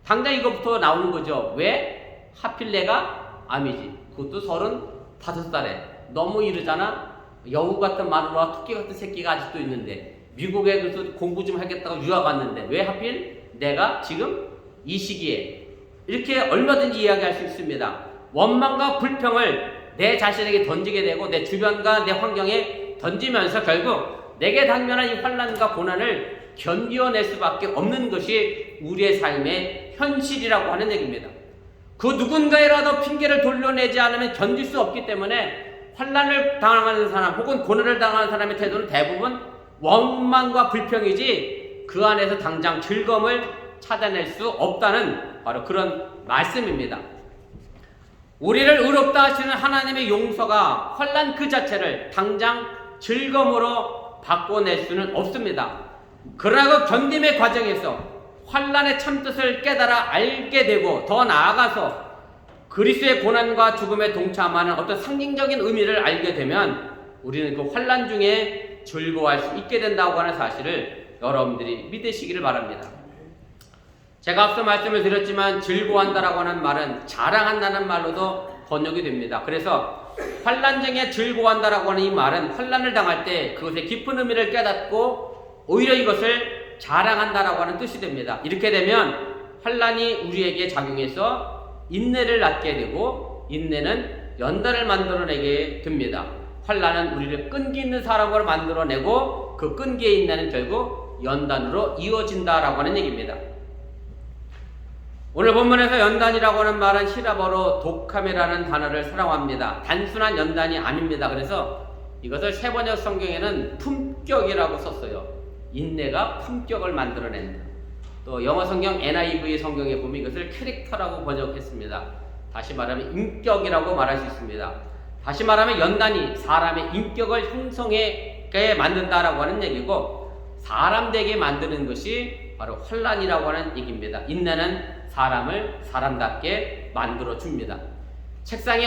당장 이것부터 나오는 거죠. 왜? 하필 내가 암이지. 그것도 35살에. 너무 이르잖아. 여우 같은 마누라와 토끼 같은 새끼가 아직도 있는데 미국에 그래서 공부 좀 하겠다고 유학 왔는데 왜 하필 내가 지금 이 시기에 이렇게 얼마든지 이야기할 수 있습니다. 원망과 불평을 내 자신에게 던지게 되고 내 주변과 내 환경에 던지면서 결국 내게 당면한 이 환난과 고난을 견뎌낼 수밖에 없는 것이 우리의 삶의 현실이라고 하는 얘기입니다. 그 누군가에라도 핑계를 돌려내지 않으면 견딜 수 없기 때문에 환난을 당하는 사람 혹은 고난을 당하는 사람의 태도는 대부분 원망과 불평이지 그 안에서 당장 즐거움을 찾아낼 수 없다는 바로 그런 말씀입니다. 우리를 의롭다 하시는 하나님의 용서가 환난 그 자체를 당장 즐거움으로 바꿔낼 수는 없습니다. 그러나 그 견딤의 과정에서 환난의 참뜻을 깨달아 알게 되고 더 나아가서 그리스도의 고난과 죽음에 동참하는 어떤 상징적인 의미를 알게 되면 우리는 그 환난 중에 즐거워할 수 있게 된다고 하는 사실을 여러분들이 믿으시기를 바랍니다. 제가 앞서 말씀을 드렸지만 즐거워한다라고 하는 말은 자랑한다는 말로도 번역이 됩니다. 그래서 환난 중에 즐거워한다라고 하는 이 말은 환난을 당할 때 그것의 깊은 의미를 깨닫고 오히려 이것을 자랑한다라고 하는 뜻이 됩니다. 이렇게 되면 환난이 우리에게 작용해서 인내를 낳게 되고 인내는 연단을 만들어내게 됩니다. 환난은 우리를 끈기 있는 사람으로 만들어내고 그 끈기의 인내는 결국 연단으로 이어진다라고 하는 얘기입니다. 오늘 본문에서 연단이라고 하는 말은 히라버로 독함이라는 단어를 사용합니다. 단순한 연단이 아닙니다. 그래서 이것을 세번역 성경에는 품격이라고 썼어요. 인내가 품격을 만들어낸다. 또 영어 성경 NIV 성경에 보면 이것을 캐릭터라고 번역했습니다. 다시 말하면 인격이라고 말할 수 있습니다. 다시 말하면 연단이 사람의 인격을 형성하게 만든다라고 하는 얘기고 사람 되게 만드는 것이 바로 환난이라고 하는 얘기입니다. 인내는 사람을 사람답게 만들어 줍니다. 책상에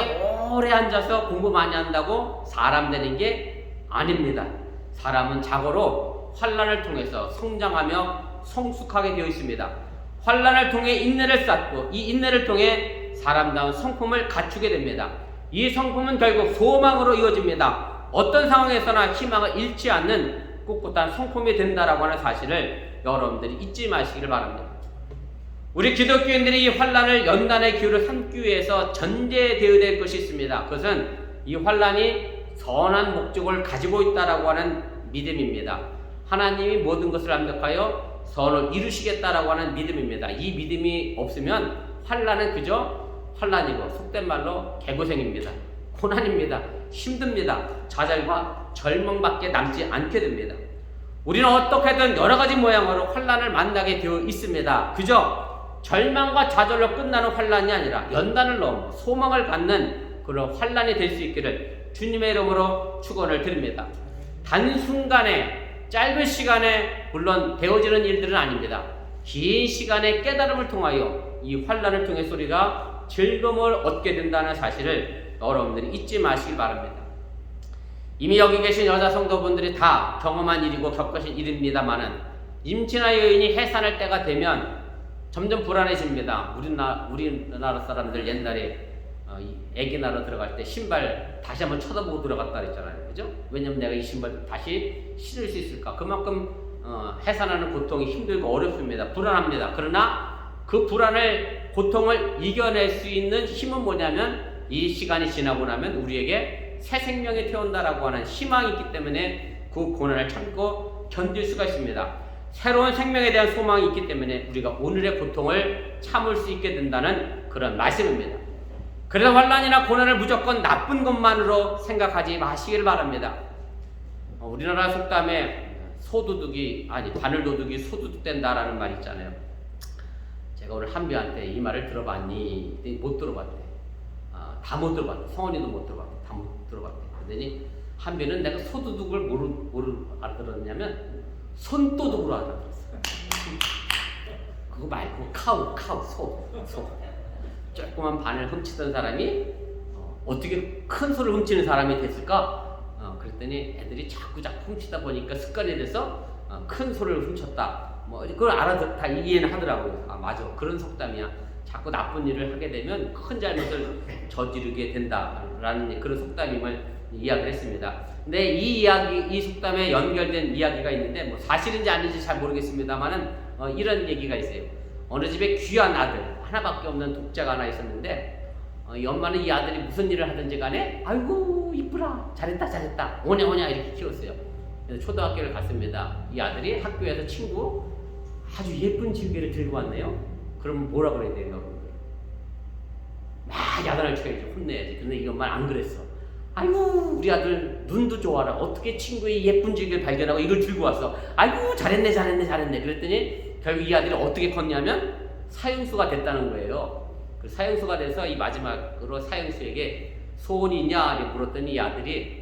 오래 앉아서 공부 많이 한다고 사람 되는 게 아닙니다. 사람은 자고로 환난을 통해서 성장하며 성숙하게 되어 있습니다. 환난을 통해 인내를 쌓고 이 인내를 통해 사람다운 성품을 갖추게 됩니다. 이 성품은 결국 소망으로 이어집니다. 어떤 상황에서나 희망을 잃지 않는 꿋꿋한 성품이 된다라고 하는 사실을 여러분들이 잊지 마시기를 바랍니다. 우리 기독교인들이 이 환난을 연단의 기회로 삼기 위해서 전제되어야 될 것이 있습니다. 그것은 이 환난이 선한 목적을 가지고 있다라고 하는 믿음입니다. 하나님이 모든 것을 완벽하여 선을 이루시겠다라고 하는 믿음입니다. 이 믿음이 없으면 환난은 그저 환난이고 속된 말로 개고생입니다. 고난입니다. 힘듭니다. 좌절과 절망밖에 남지 않게 됩니다. 우리는 어떻게든 여러 가지 모양으로 환난을 만나게 되어 있습니다. 그저 절망과 좌절로 끝나는 환난이 아니라 연단을 넘어 소망을 갖는 그런 환난이 될 수 있기를 주님의 이름으로 축원을 드립니다. 단순간에 짧은 시간에 물론 되어지는 일들은 아닙니다. 긴 시간의 깨달음을 통하여 이 환난을 통해 우리가 즐거움을 얻게 된다는 사실을 여러분들이 잊지 마시기 바랍니다. 이미 여기 계신 여자 성도분들이 다 경험한 일이고 겪으신 일입니다만은 임신한 여인이 해산할 때가 되면 점점 불안해집니다. 우리나라 사람들 옛날에 애기 낳으러 들어갈 때 신발 다시 한번 쳐다보고 들어갔다 그랬잖아요. 그죠? 왜냐면 내가 이 신발 다시 신을 수 있을까? 그만큼 해산하는 고통이 힘들고 어렵습니다. 불안합니다. 그러나 그 불안을 고통을 이겨낼 수 있는 힘은 뭐냐면 이 시간이 지나고 나면 우리에게 새 생명이 태운다라고 하는 희망이 있기 때문에 그 고난을 참고 견딜 수가 있습니다. 새로운 생명에 대한 소망이 있기 때문에 우리가 오늘의 고통을 참을 수 있게 된다는 그런 말씀입니다. 그래서 환난이나 고난을 무조건 나쁜 것만으로 생각하지 마시길 바랍니다. 우리나라 속담에 바늘도둑이 소도둑 된다라는 말이 있잖아요. 제가 오늘 한비한테 이 말을 들어봤니? 못 들어봤대. 다 못 들어봤대. 성원이도 못 들어봤대. 다 못 들어봤대. 그랬더니 한비는 내가 소도둑을 뭐로 알아들었냐면 손도둑으로 알아들었어요. 그거 말고 소. 조그만 바늘 훔치던 사람이 어떻게 큰 소를 훔치는 사람이 됐을까? 그랬더니 애들이 자꾸 훔치다 보니까 습관이 돼서 큰 소를 훔쳤다. 그걸 다 이해는 하더라고요. 맞아. 그런 속담이야. 자꾸 나쁜 일을 하게 되면 큰 잘못을 저지르게 된다라는 그런 속담임을 이야기를 했습니다. 근데 이 속담에 연결된 이야기가 있는데 사실인지 아닌지 잘 모르겠습니다만은 이런 얘기가 있어요. 어느 집에 귀한 아들 하나밖에 없는 독자가 하나 있었는데 이 엄마는 이 아들이 무슨 일을 하든지 간에 아이고 이쁘라 잘했다 오냐 이렇게 키웠어요. 그래서 초등학교를 갔습니다. 이 아들이 학교에서 친구 아주 예쁜 지우개를 들고 왔네요. 그럼 뭐라 그래야 돼요, 여러분들? 막 야단을 쳐야지, 혼내야지. 근데 이것만 안 그랬어. 아이고, 우리 아들 눈도 좋아라. 어떻게 친구의 예쁜 지우개를 발견하고 이걸 들고 왔어. 아이고, 잘했네, 잘했네, 잘했네. 그랬더니 결국 이 아들이 어떻게 컸냐면 사형수가 됐다는 거예요. 그 사형수가 돼서 이 마지막으로 사형수에게 소원이 있냐 물었더니 이 아들이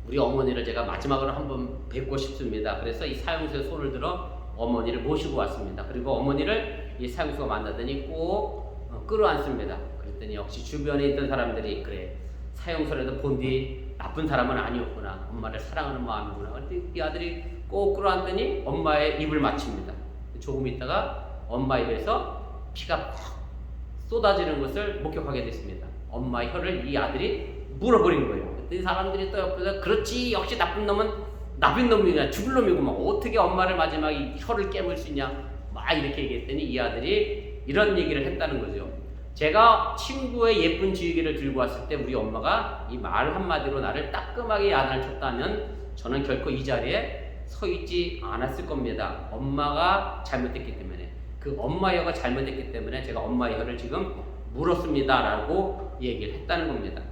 우리 어머니를 제가 마지막으로 한번 뵙고 싶습니다. 그래서 이 사형수의 손을 들어 어머니를 모시고 왔습니다. 그리고 어머니를 이 사형수가 만나더니 꼭 끌어안습니다. 그랬더니 역시 주변에 있던 사람들이 그래, 사형수라도 본 뒤 나쁜 사람은 아니었구나. 엄마를 사랑하는 마음이구나. 그랬더니 이 아들이 꼭 끌어안더니 엄마의 입을 맞춥니다. 조금 있다가 엄마 입에서 피가 팍 쏟아지는 것을 목격하게 됐습니다. 엄마의 혀를 이 아들이 물어버린 거예요. 그랬더니 사람들이 또 옆에서 그렇지, 역시 나쁜 놈은 나쁜 놈이냐, 죽을 놈이구만. 어떻게 엄마를 마지막에 혀를 깨물 수 있냐, 막 이렇게 얘기했더니 이 아들이 이런 얘기를 했다는 거죠. 제가 친구의 예쁜 지우개를 들고 왔을 때 우리 엄마가 이 말 한마디로 나를 따끔하게 야단을 쳤다면 저는 결코 이 자리에 서 있지 않았을 겁니다. 엄마가 잘못했기 때문에, 그 엄마의 혀가 잘못했기 때문에 제가 엄마의 혀를 지금 물었습니다 라고 얘기를 했다는 겁니다.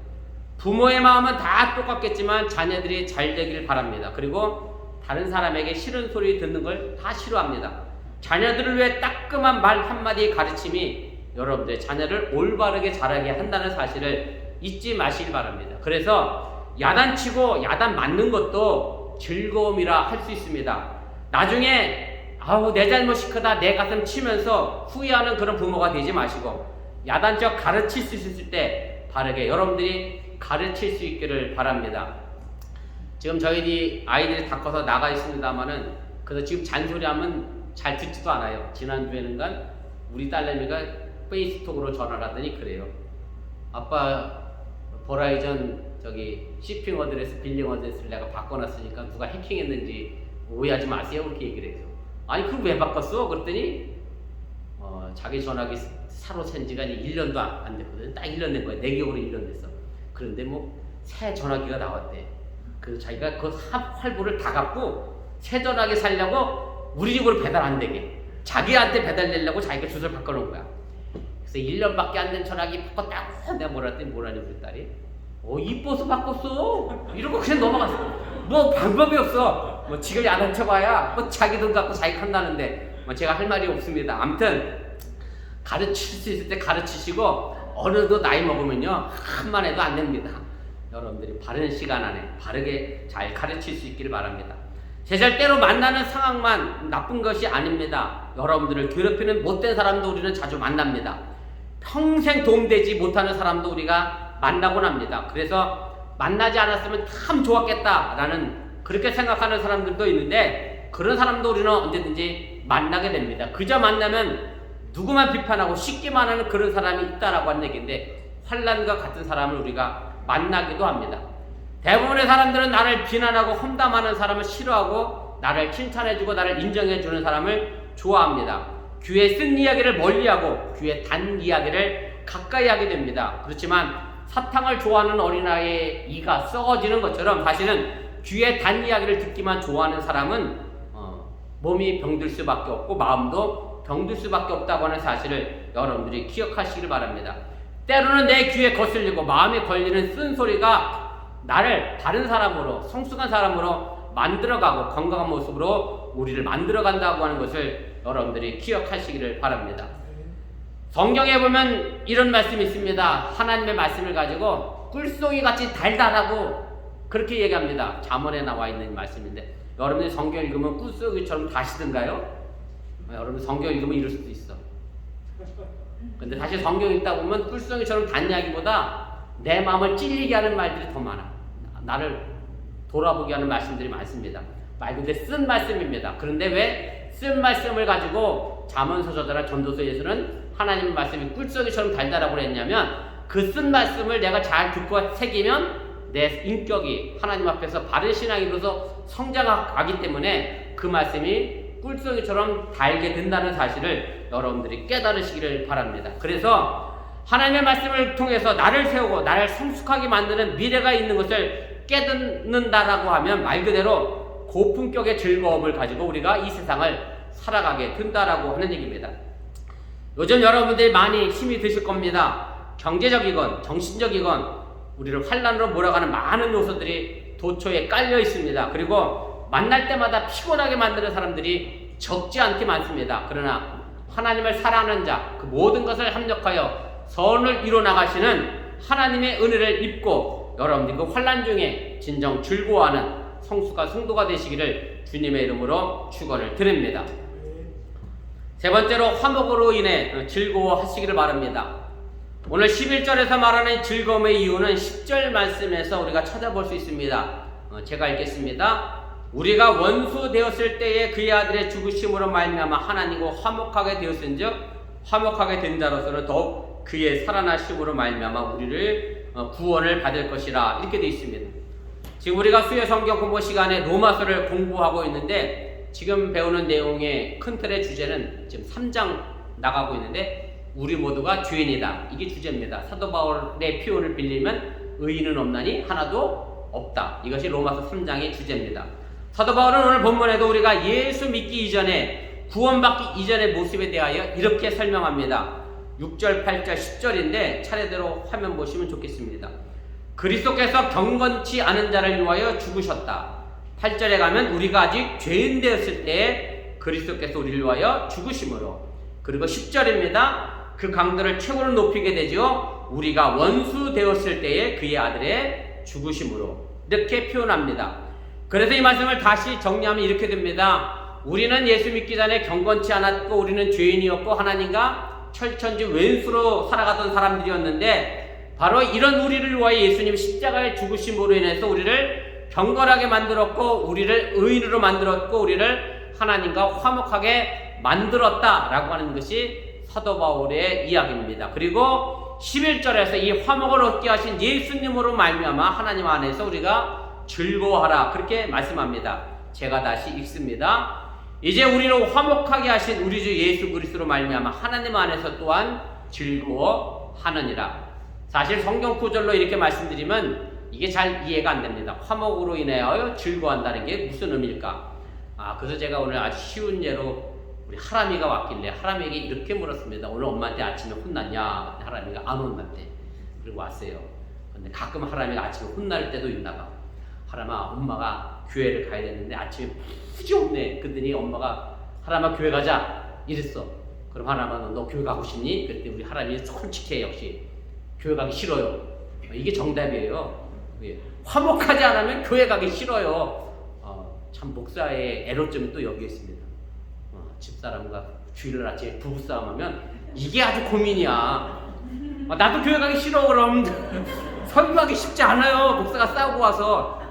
부모의 마음은 다 똑같겠지만 자녀들이 잘 되길 바랍니다. 그리고 다른 사람에게 싫은 소리 듣는 걸 다 싫어합니다. 자녀들을 위해 따끔한 말 한마디의 가르침이 여러분들의 자녀를 올바르게 자라게 한다는 사실을 잊지 마시길 바랍니다. 그래서 야단치고 야단 맞는 것도 즐거움이라 할 수 있습니다. 나중에 아우 내 잘못이 크다 내 가슴 치면서 후회하는 그런 부모가 되지 마시고 야단쳐 가르칠 수 있을 때 바르게 여러분들이 가르칠 수 있기를 바랍니다. 지금 저희 아이들이 다 커서 나가 있습니다만은 그래서 지금 잔소리하면 잘 듣지도 않아요. 지난주에는 우리 딸내미가 페이스톡으로 전화를 하더니 그래요. 아빠 버라이전 저기 쇼핑 어드레스 빌링 어드레스를 내가 바꿔놨으니까 누가 해킹했는지 오해하지 마세요. 그렇게 얘기를 해요. 아니 그걸 왜 바꿨어? 그랬더니 자기 전화기 사로 샌 지가 1년도 안 됐거든. 딱 1년 된 거야. 내 기억으로 1년 됐어. 그런데 뭐 새 전화기가 나왔대. 그래서 자기가 그 활보를 다 갖고 새 전화기 살려고 우리 집으로 배달 안 되게 자기한테 배달되려고 자기가 주소를 바꿔놓은 거야. 그래서 1년밖에 안 된 전화기 바꿨다고 내가 뭐라더니 뭐라니 우리 딸이 이뻐서 바꿨어 이러고 그냥 넘어갔어. 뭐 방법이 없어. 뭐 지금 야단쳐봐야 뭐 자기 돈 갖고 자기 한다는데 뭐 제가 할 말이 없습니다. 아무튼 가르칠 수 있을 때 가르치시고 어느덧 나이 먹으면요 한만 해도 안 됩니다. 여러분들이 바른 시간 안에 바르게 잘 가르칠 수 있기를 바랍니다. 제절대로 만나는 상황만 나쁜 것이 아닙니다. 여러분들을 괴롭히는 못된 사람도 우리는 자주 만납니다. 평생 도움되지 못하는 사람도 우리가 만나곤 합니다. 그래서 만나지 않았으면 참 좋았겠다라는 그렇게 생각하는 사람들도 있는데 그런 사람도 우리는 언제든지 만나게 됩니다. 그저 만나면 누구만 비판하고 쉽게만 하는 그런 사람이 있다라고 하는 얘기인데 환난과 같은 사람을 우리가 만나기도 합니다. 대부분의 사람들은 나를 비난하고 험담하는 사람을 싫어하고 나를 칭찬해주고 나를 인정해주는 사람을 좋아합니다. 귀에 쓴 이야기를 멀리하고 귀에 단 이야기를 가까이 하게 됩니다. 그렇지만 사탕을 좋아하는 어린아이의 이가 썩어지는 것처럼 사실은 귀에 단 이야기를 듣기만 좋아하는 사람은 몸이 병들 수밖에 없고 마음도 병들 수밖에 없다고 하는 사실을 여러분들이 기억하시길 바랍니다. 때로는 내 귀에 거슬리고 마음에 걸리는 쓴소리가 나를 바른 사람으로 성숙한 사람으로 만들어가고 건강한 모습으로 우리를 만들어간다고 하는 것을 여러분들이 기억하시기를 바랍니다. 성경에 보면 이런 말씀이 있습니다. 하나님의 말씀을 가지고 꿀송이 같이 달달하고 그렇게 얘기합니다. 잠언에 나와 있는 말씀인데 여러분들이 성경 읽으면 꿀송이처럼 다시든가요? 여러분 성경 읽으면 이럴 수도 있어. 근데 사실 성경 읽다 보면 꿀송이처럼 단 이야기보다 내 마음을 찔리게 하는 말들이 더 많아. 나를 돌아보게 하는 말씀들이 많습니다. 말 그대로 쓴 말씀입니다. 그런데 왜 쓴 말씀을 가지고 잠언서 저자나 전도서에서는 하나님의 말씀이 꿀송이처럼 달달하고 그랬냐면 그 쓴 말씀을 내가 잘 듣고 새기면 내 인격이 하나님 앞에서 바른 신앙인으로서 성장하기 때문에 그 말씀이 꿀송이처럼 달게 된다는 사실을 여러분들이 깨달으시기를 바랍니다. 그래서 하나님의 말씀을 통해서 나를 세우고 나를 성숙하게 만드는 미래가 있는 것을 깨닫는다라고 하면 말 그대로 고품격의 즐거움을 가지고 우리가 이 세상을 살아가게 된다라고 하는 얘기입니다. 요즘 여러분들이 많이 힘이 드실 겁니다. 경제적이건 정신적이건 우리를 환난으로 몰아가는 많은 요소들이 도처에 깔려 있습니다. 그리고 만날 때마다 피곤하게 만드는 사람들이 적지 않게 많습니다. 그러나 하나님을 사랑하는 자, 그 모든 것을 합력하여 선을 이뤄 나가시는 하나님의 은혜를 입고 여러분들이 그 환난 중에 진정 즐거워하는 성수가 성도가 되시기를 주님의 이름으로 축원을 드립니다. 세 번째로 화목으로 인해 즐거워하시기를 바랍니다. 오늘 11절에서 말하는 즐거움의 이유는 10절 말씀에서 우리가 찾아볼 수 있습니다. 제가 읽겠습니다. 우리가 원수 되었을 때에 그의 아들의 죽으심으로 말미암아 하나님과 화목하게 되었은즉 화목하게 된 자로서는 더욱 그의 살아나심으로 말미암아 우리를 구원을 받을 것이라 이렇게 되어 있습니다. 지금 우리가 수요 성경 공부 시간에 로마서를 공부하고 있는데 지금 배우는 내용의 큰 틀의 주제는 지금 3장 나가고 있는데 우리 모두가 죄인이다. 이게 주제입니다. 사도 바울의 표현을 빌리면 의인은 없나니 하나도 없다. 이것이 로마서 3장의 주제입니다. 사도 바울은 오늘 본문에도 우리가 예수 믿기 이전에 구원받기 이전의 모습에 대하여 이렇게 설명합니다. 6절, 8절, 10절인데 차례대로 화면 보시면 좋겠습니다. 그리스도께서 경건치 않은 자를 위하여 죽으셨다. 8절에 가면 우리가 아직 죄인 되었을 때에 그리스도께서 우리를 위하여 죽으심으로. 그리고 10절입니다. 그 강도를 최고로 높이게 되죠. 우리가 원수 되었을 때에 그의 아들의 죽으심으로. 이렇게 표현합니다. 그래서 이 말씀을 다시 정리하면 이렇게 됩니다. 우리는 예수 믿기 전에 경건치 않았고 우리는 죄인이었고 하나님과 철천지 왼수로 살아가던 사람들이었는데 바로 이런 우리를 위하여 예수님 십자가의 죽으심으로 인해서 우리를 경건하게 만들었고 우리를 의인으로 만들었고 우리를 하나님과 화목하게 만들었다라고 하는 것이 사도 바울의 이야기입니다. 그리고 11절에서 이 화목을 얻게 하신 예수님으로 말미암아 하나님 안에서 우리가 즐거워하라 그렇게 말씀합니다. 제가 다시 읽습니다. 이제 우리를 화목하게 하신 우리 주 예수 그리스도로 말미암아 하나님 안에서 또한 즐거워하느니라. 사실 성경 구절로 이렇게 말씀드리면 이게 잘 이해가 안 됩니다. 화목으로 인하여 즐거워한다는 게 무슨 의미일까? 그래서 제가 오늘 아주 쉬운 예로 우리 하람이가 왔길래 하람이에게 이렇게 물었습니다. 오늘 엄마한테 아침에 혼났냐? 하람이가 안 혼났대. 그리고 왔어요. 근데 가끔 하람이가 아침에 혼날 때도 있나 봐. 하람아, 엄마가 교회를 가야 되는데 아침에 푸지 없네. 그랬더니 엄마가 하람아 교회 가자 이랬어. 그럼 하람아 너 교회 가고 싶니? 그랬더니 우리 하람이 솔직해. 역시 교회 가기 싫어요. 이게 정답이에요. 화목하지 않으면 교회 가기 싫어요. 참 목사의 애로점이 또 여기 있습니다. 집사람과 주일 아침에 부부싸움하면 이게 아주 고민이야. 나도 교회 가기 싫어. 그럼 설교하기 쉽지 않아요. 목사가 싸우고 와서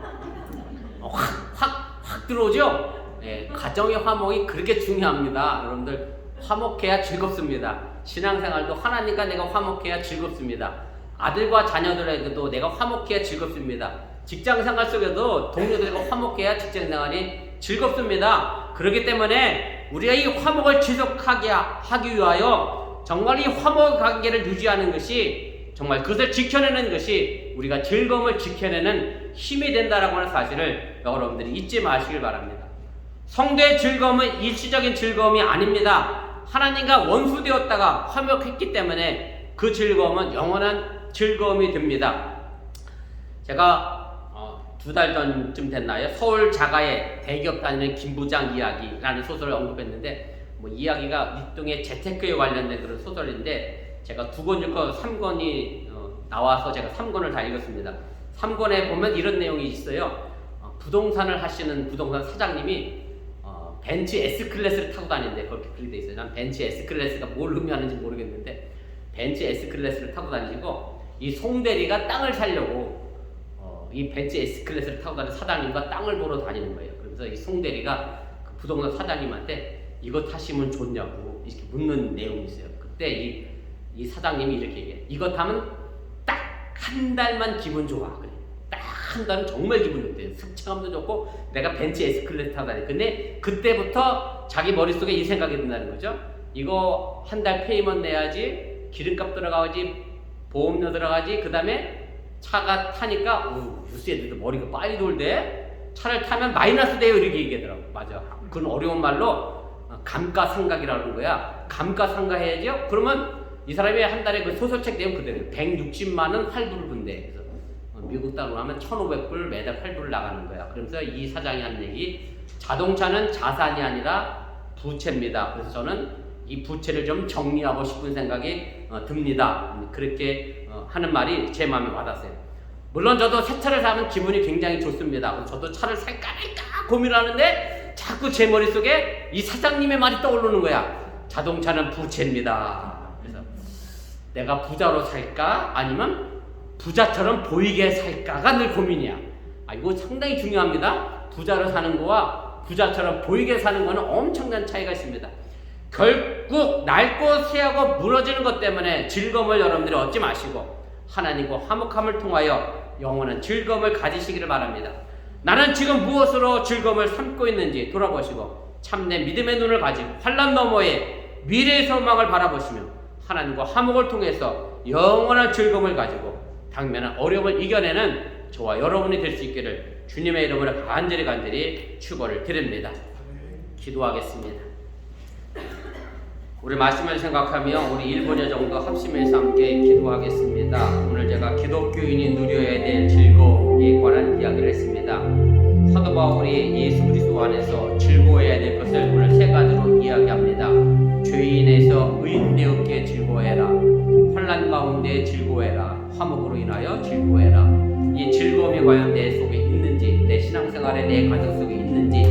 확 들어오죠. 가정의 화목이 그렇게 중요합니다. 여러분들 화목해야 즐겁습니다. 신앙생활도 하나님과 내가 화목해야 즐겁습니다. 아들과 자녀들에게도 내가 화목해야 즐겁습니다. 직장생활 속에도 동료들과 화목해야 직장생활이 즐겁습니다. 그렇기 때문에 우리가 이 화목을 지속하게 하기 위하여 정말 이 화목 관계를 유지하는 것이 정말 그것을 지켜내는 것이 우리가 즐거움을 지켜내는 힘이 된다라고 하는 사실을 여러분들이 잊지 마시길 바랍니다. 성도의 즐거움은 일시적인 즐거움이 아닙니다. 하나님과 원수되었다가 화목했기 때문에 그 즐거움은 영원한 즐거움이 됩니다. 제가 2달 전쯤 됐나요? 서울 자가에 대기업 다니는 김부장 이야기라는 소설을 언급했는데 이야기가 일종의 재테크에 관련된 그런 소설인데 제가 2권 읽고 3권이 나와서 제가 3권을 다 읽었습니다. 3권에 보면 이런 내용이 있어요. 부동산을 하시는 부동산 사장님이 벤츠 S클래스를 타고 다니는데 그렇게 돼 있어요. 난 벤츠 S클래스가 뭘 의미하는지 모르겠는데 벤츠 S클래스를 타고 다니시고 이 송대리가 땅을 사려고 이 벤츠 S클래스를 타고 다니는 사장님과 땅을 보러 다니는 거예요. 그래서 이 송대리가 그 부동산 사장님한테 이거 타시면 좋냐고 이렇게 묻는 내용이 있어요. 그때 이 사장님이 이렇게 얘기해요. 이거 타면 딱 한 달만 기분 좋아. 그래. 딱 한 달은 정말 기분 좋대요. 승차감도 좋고 내가 벤츠 S클래스 타고 다니. 근데 그때부터 자기 머릿속에 이 생각이 든다는 거죠. 이거 한 달 페이먼트 내야지, 기름값 들어가지, 보험료 들어가지, 그 다음에 차가 타니까 요새 애들도 머리가 빨리 돌대. 차를 타면 마이너스 돼요 이렇게 얘기하더라고. 맞아. 그건 어려운 말로 감가상각이라는 거야. 감가상각해야죠. 그러면 이 사람이 한 달에 그 소설책 내용 그대로 160만 원 할부를 분대. 그래서 미국 달러로 하면 1,500불 매달 할부를 나가는 거야. 그러면서 이 사장이 하는 얘기, 자동차는 자산이 아니라 부채입니다. 그래서 저는 이 부채를 좀 정리하고 싶은 생각이 듭니다. 그렇게 하는 말이 제 마음에 와닿았어요. 물론 저도 새 차를 사면 기분이 굉장히 좋습니다. 저도 차를 살까 말까 고민을 하는데 자꾸 제 머릿속에 이 사장님의 말이 떠오르는 거야. 자동차는 부채입니다. 그래서 내가 부자로 살까 아니면 부자처럼 보이게 살까가 늘 고민이야. 이거 상당히 중요합니다. 부자로 사는 거와 부자처럼 보이게 사는 거는 엄청난 차이가 있습니다. 결국 낡고 쇠하고 무너지는 것 때문에 즐거움을 여러분들이 얻지 마시고 하나님과 화목함을 통하여 영원한 즐거움을 가지시기를 바랍니다. 나는 지금 무엇으로 즐거움을 삼고 있는지 돌아보시고 참내 믿음의 눈을 가지고 환난 너머에 미래의 소망을 바라보시며 하나님과 화목을 통해서 영원한 즐거움을 가지고 당면한 어려움을 이겨내는 저와 여러분이 될 수 있기를 주님의 이름으로 간절히 축원을 드립니다. 기도하겠습니다. 우리 말씀을 생각하며 우리 1분여 정도 합심해서 함께 기도하겠습니다. 오늘 제가 기독교인이 누려야 될 즐거움에 관한 이야기를 했습니다. 사도 바울이 예수 그리스도 안에서 즐거워해야 될 것을 오늘 세 가지로 이야기합니다. 죄인에서 의인 되었기에 즐거워해라. 환난 가운데 즐거워해라. 화목으로 인하여 즐거워해라. 이 즐거움이 과연 내 속에 있는지, 내 신앙생활에 내 가정 속에 있는지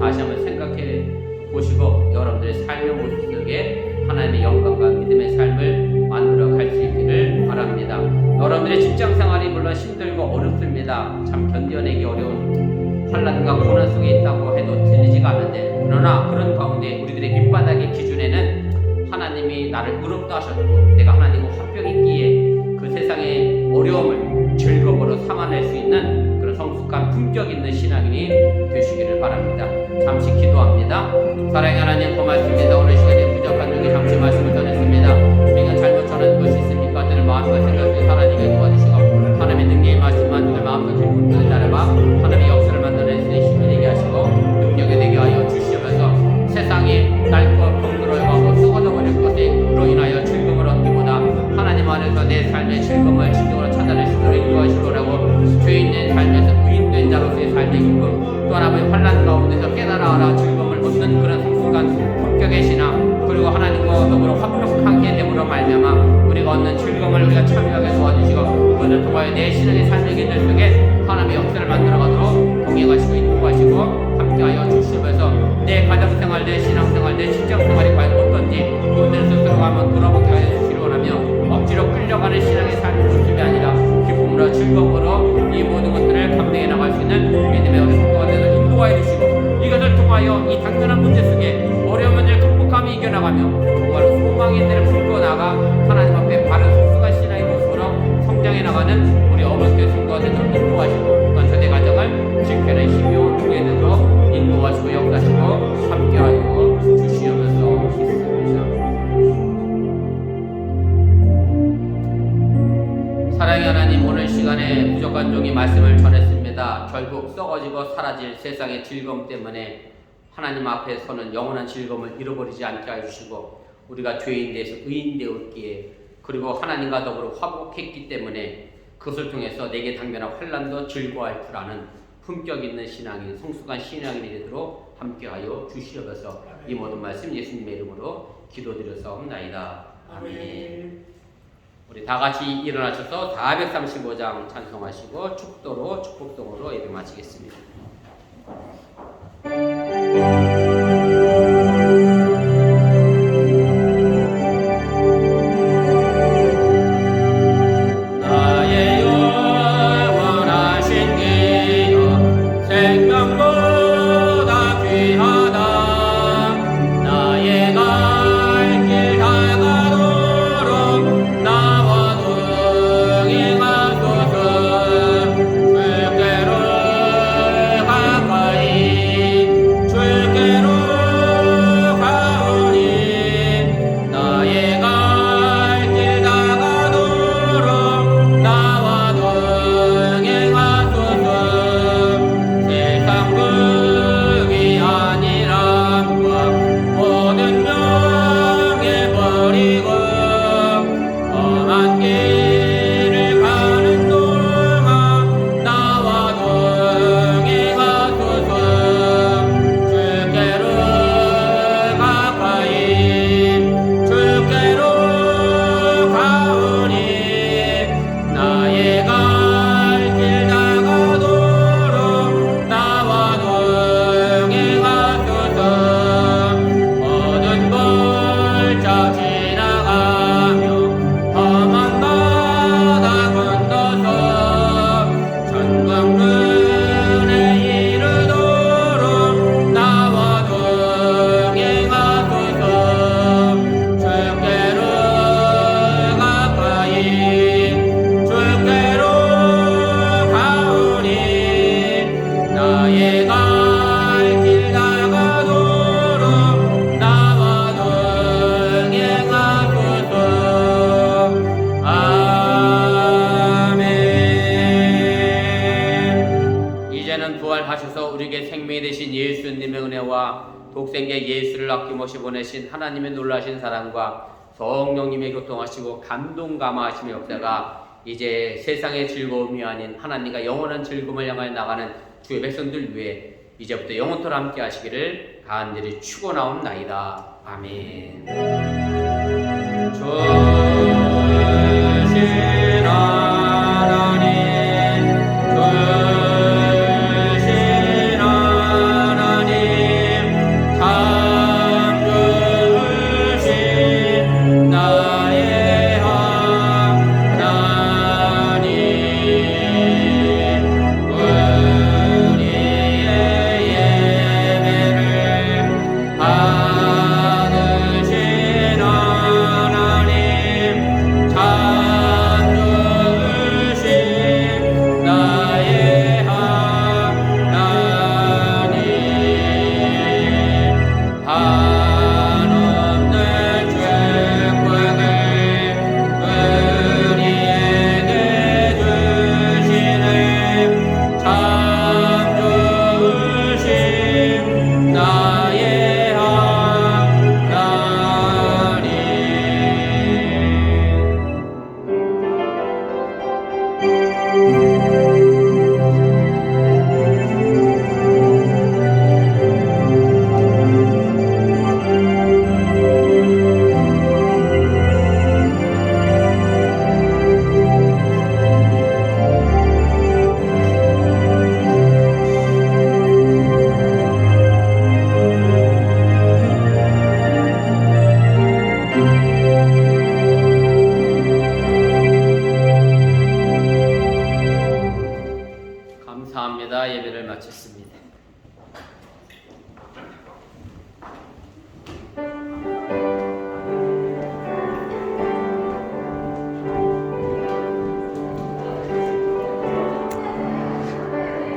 다시 한번 생각해 보시고 여러분들의 삶의 모습 속에 하나님의 영광과 믿음의 삶을 만들어 갈 수 있기를 바랍니다. 여러분들의 직장생활이 물론 힘들고 어렵습니다. 참 견뎌내기 어려운 환난과 고난 속에 있다고 해도 틀리지가 않은데, 그러나 그런 가운데 우리들의 밑바닥의 기준에는 하나님이 나를 의롭다 하셨고 내가 하나님과 화평 있기에 그 세상의 어려움을 즐거움으로 삼아낼 수 있는 그런 성숙한 품격 있는 신앙인이 되시기를 바랍니다. 잠시 기도합니다. 사랑의 하나님 고맙습니다. 오늘 시간에 부족한 중에 잠시 말씀을 전했습니다. 우리가 잘못 전한 것이 있습니까? 저는 마음과 생각을 하나님께 도와주시고 하나님의 능력의 말씀만 저의 마음과 기쁨을 따라봐 하나님의 역사를 만들어낼 수 있는 힘이 되게 하시고 능력이 되게 하여 주시면서 세상이 낡고 병들어가고 썩어져 버릴 것으로 인하여 즐거움을 얻기보다 하나님 안에서 내 삶의 즐거움을 진정으로 찾아낼 수 있도록 인도하시더라고. 죄인된 삶에서 의인된 자로서의 삶의 기쁨, 또 하나님의 환난 가운데서 깨달아 알아 즐거움을 얻는 그런 성숙한 품격의 신앙, 그리고 하나님과 더불어 화평하게 됨으로 말미암아 우리가 얻는 즐거움을 우리가 참여하게 도와주시고 그것을 통하여 내 신앙의 삶의 길들 속에 하나님의 역사를 만들어가도록 동행하시고 인도하시고 함께하여 주시면서 내 가정생활, 내 신앙생활, 내 직장생활이 과연 어떤지 그것을 스스로 한번 돌아보게 하여 주시기 원하며 억지로 끌려가는 신앙의 삶의 모습이 아니라 기쁨으로 즐거움으로 이 모든 것들을 감당해 나갈 수 있는 믿음의 우리 성도가 되어 인도하여 주시고 이것을 통하여 이 당면한 문제 속에 어려운 문제를 극복하며 이겨나가며 정말 소망의 때를 품고 나가 하나님 앞에 바른 속수한 신앙의 모습으로 성장해 나가는 우리 어머니의 성도가 되도록 인도하시고 건설의 가정을 지켜낼 힘이 오게 되도록 인도하시고 역사하시고 함께하여 주시옵소서. 있습니다. 사랑의 하나님, 오늘 시간에 부족한 종이 말씀을 전했습니다. 결국 썩어지고 사라질 세상의 즐거움 때문에 하나님 앞에 서는 영원한 즐거움을 잃어버리지 않게 해주시고 우리가 죄인 되어서 의인 되었기에 그리고 하나님과 더불어 화목했기 때문에 그것을 통해서 내게 당면한 환난도 즐거워할 줄 아는 품격 있는 신앙인, 성숙한 신앙인이 되도록 함께하여 주시옵소서. 이 모든 말씀 예수님의 이름으로 기도드려서옵나이다. 아멘. 우리 다 같이 일어나셔서 435장 찬송하시고 축도로 축복동으로 예배 마치겠습니다. 주께로 독생자 예수를 아낌없이 보내신 하나님의 놀라신 사랑과 성령님의 교통하시고 감동 감화하심의 역사가 이제 세상의 즐거움이 아닌 하나님과 영원한 즐거움을 향하여 나가는 주의 백성들 위해 이제부터 영원토록 함께 하시기를 간절히 축원하옵나이다. 아멘.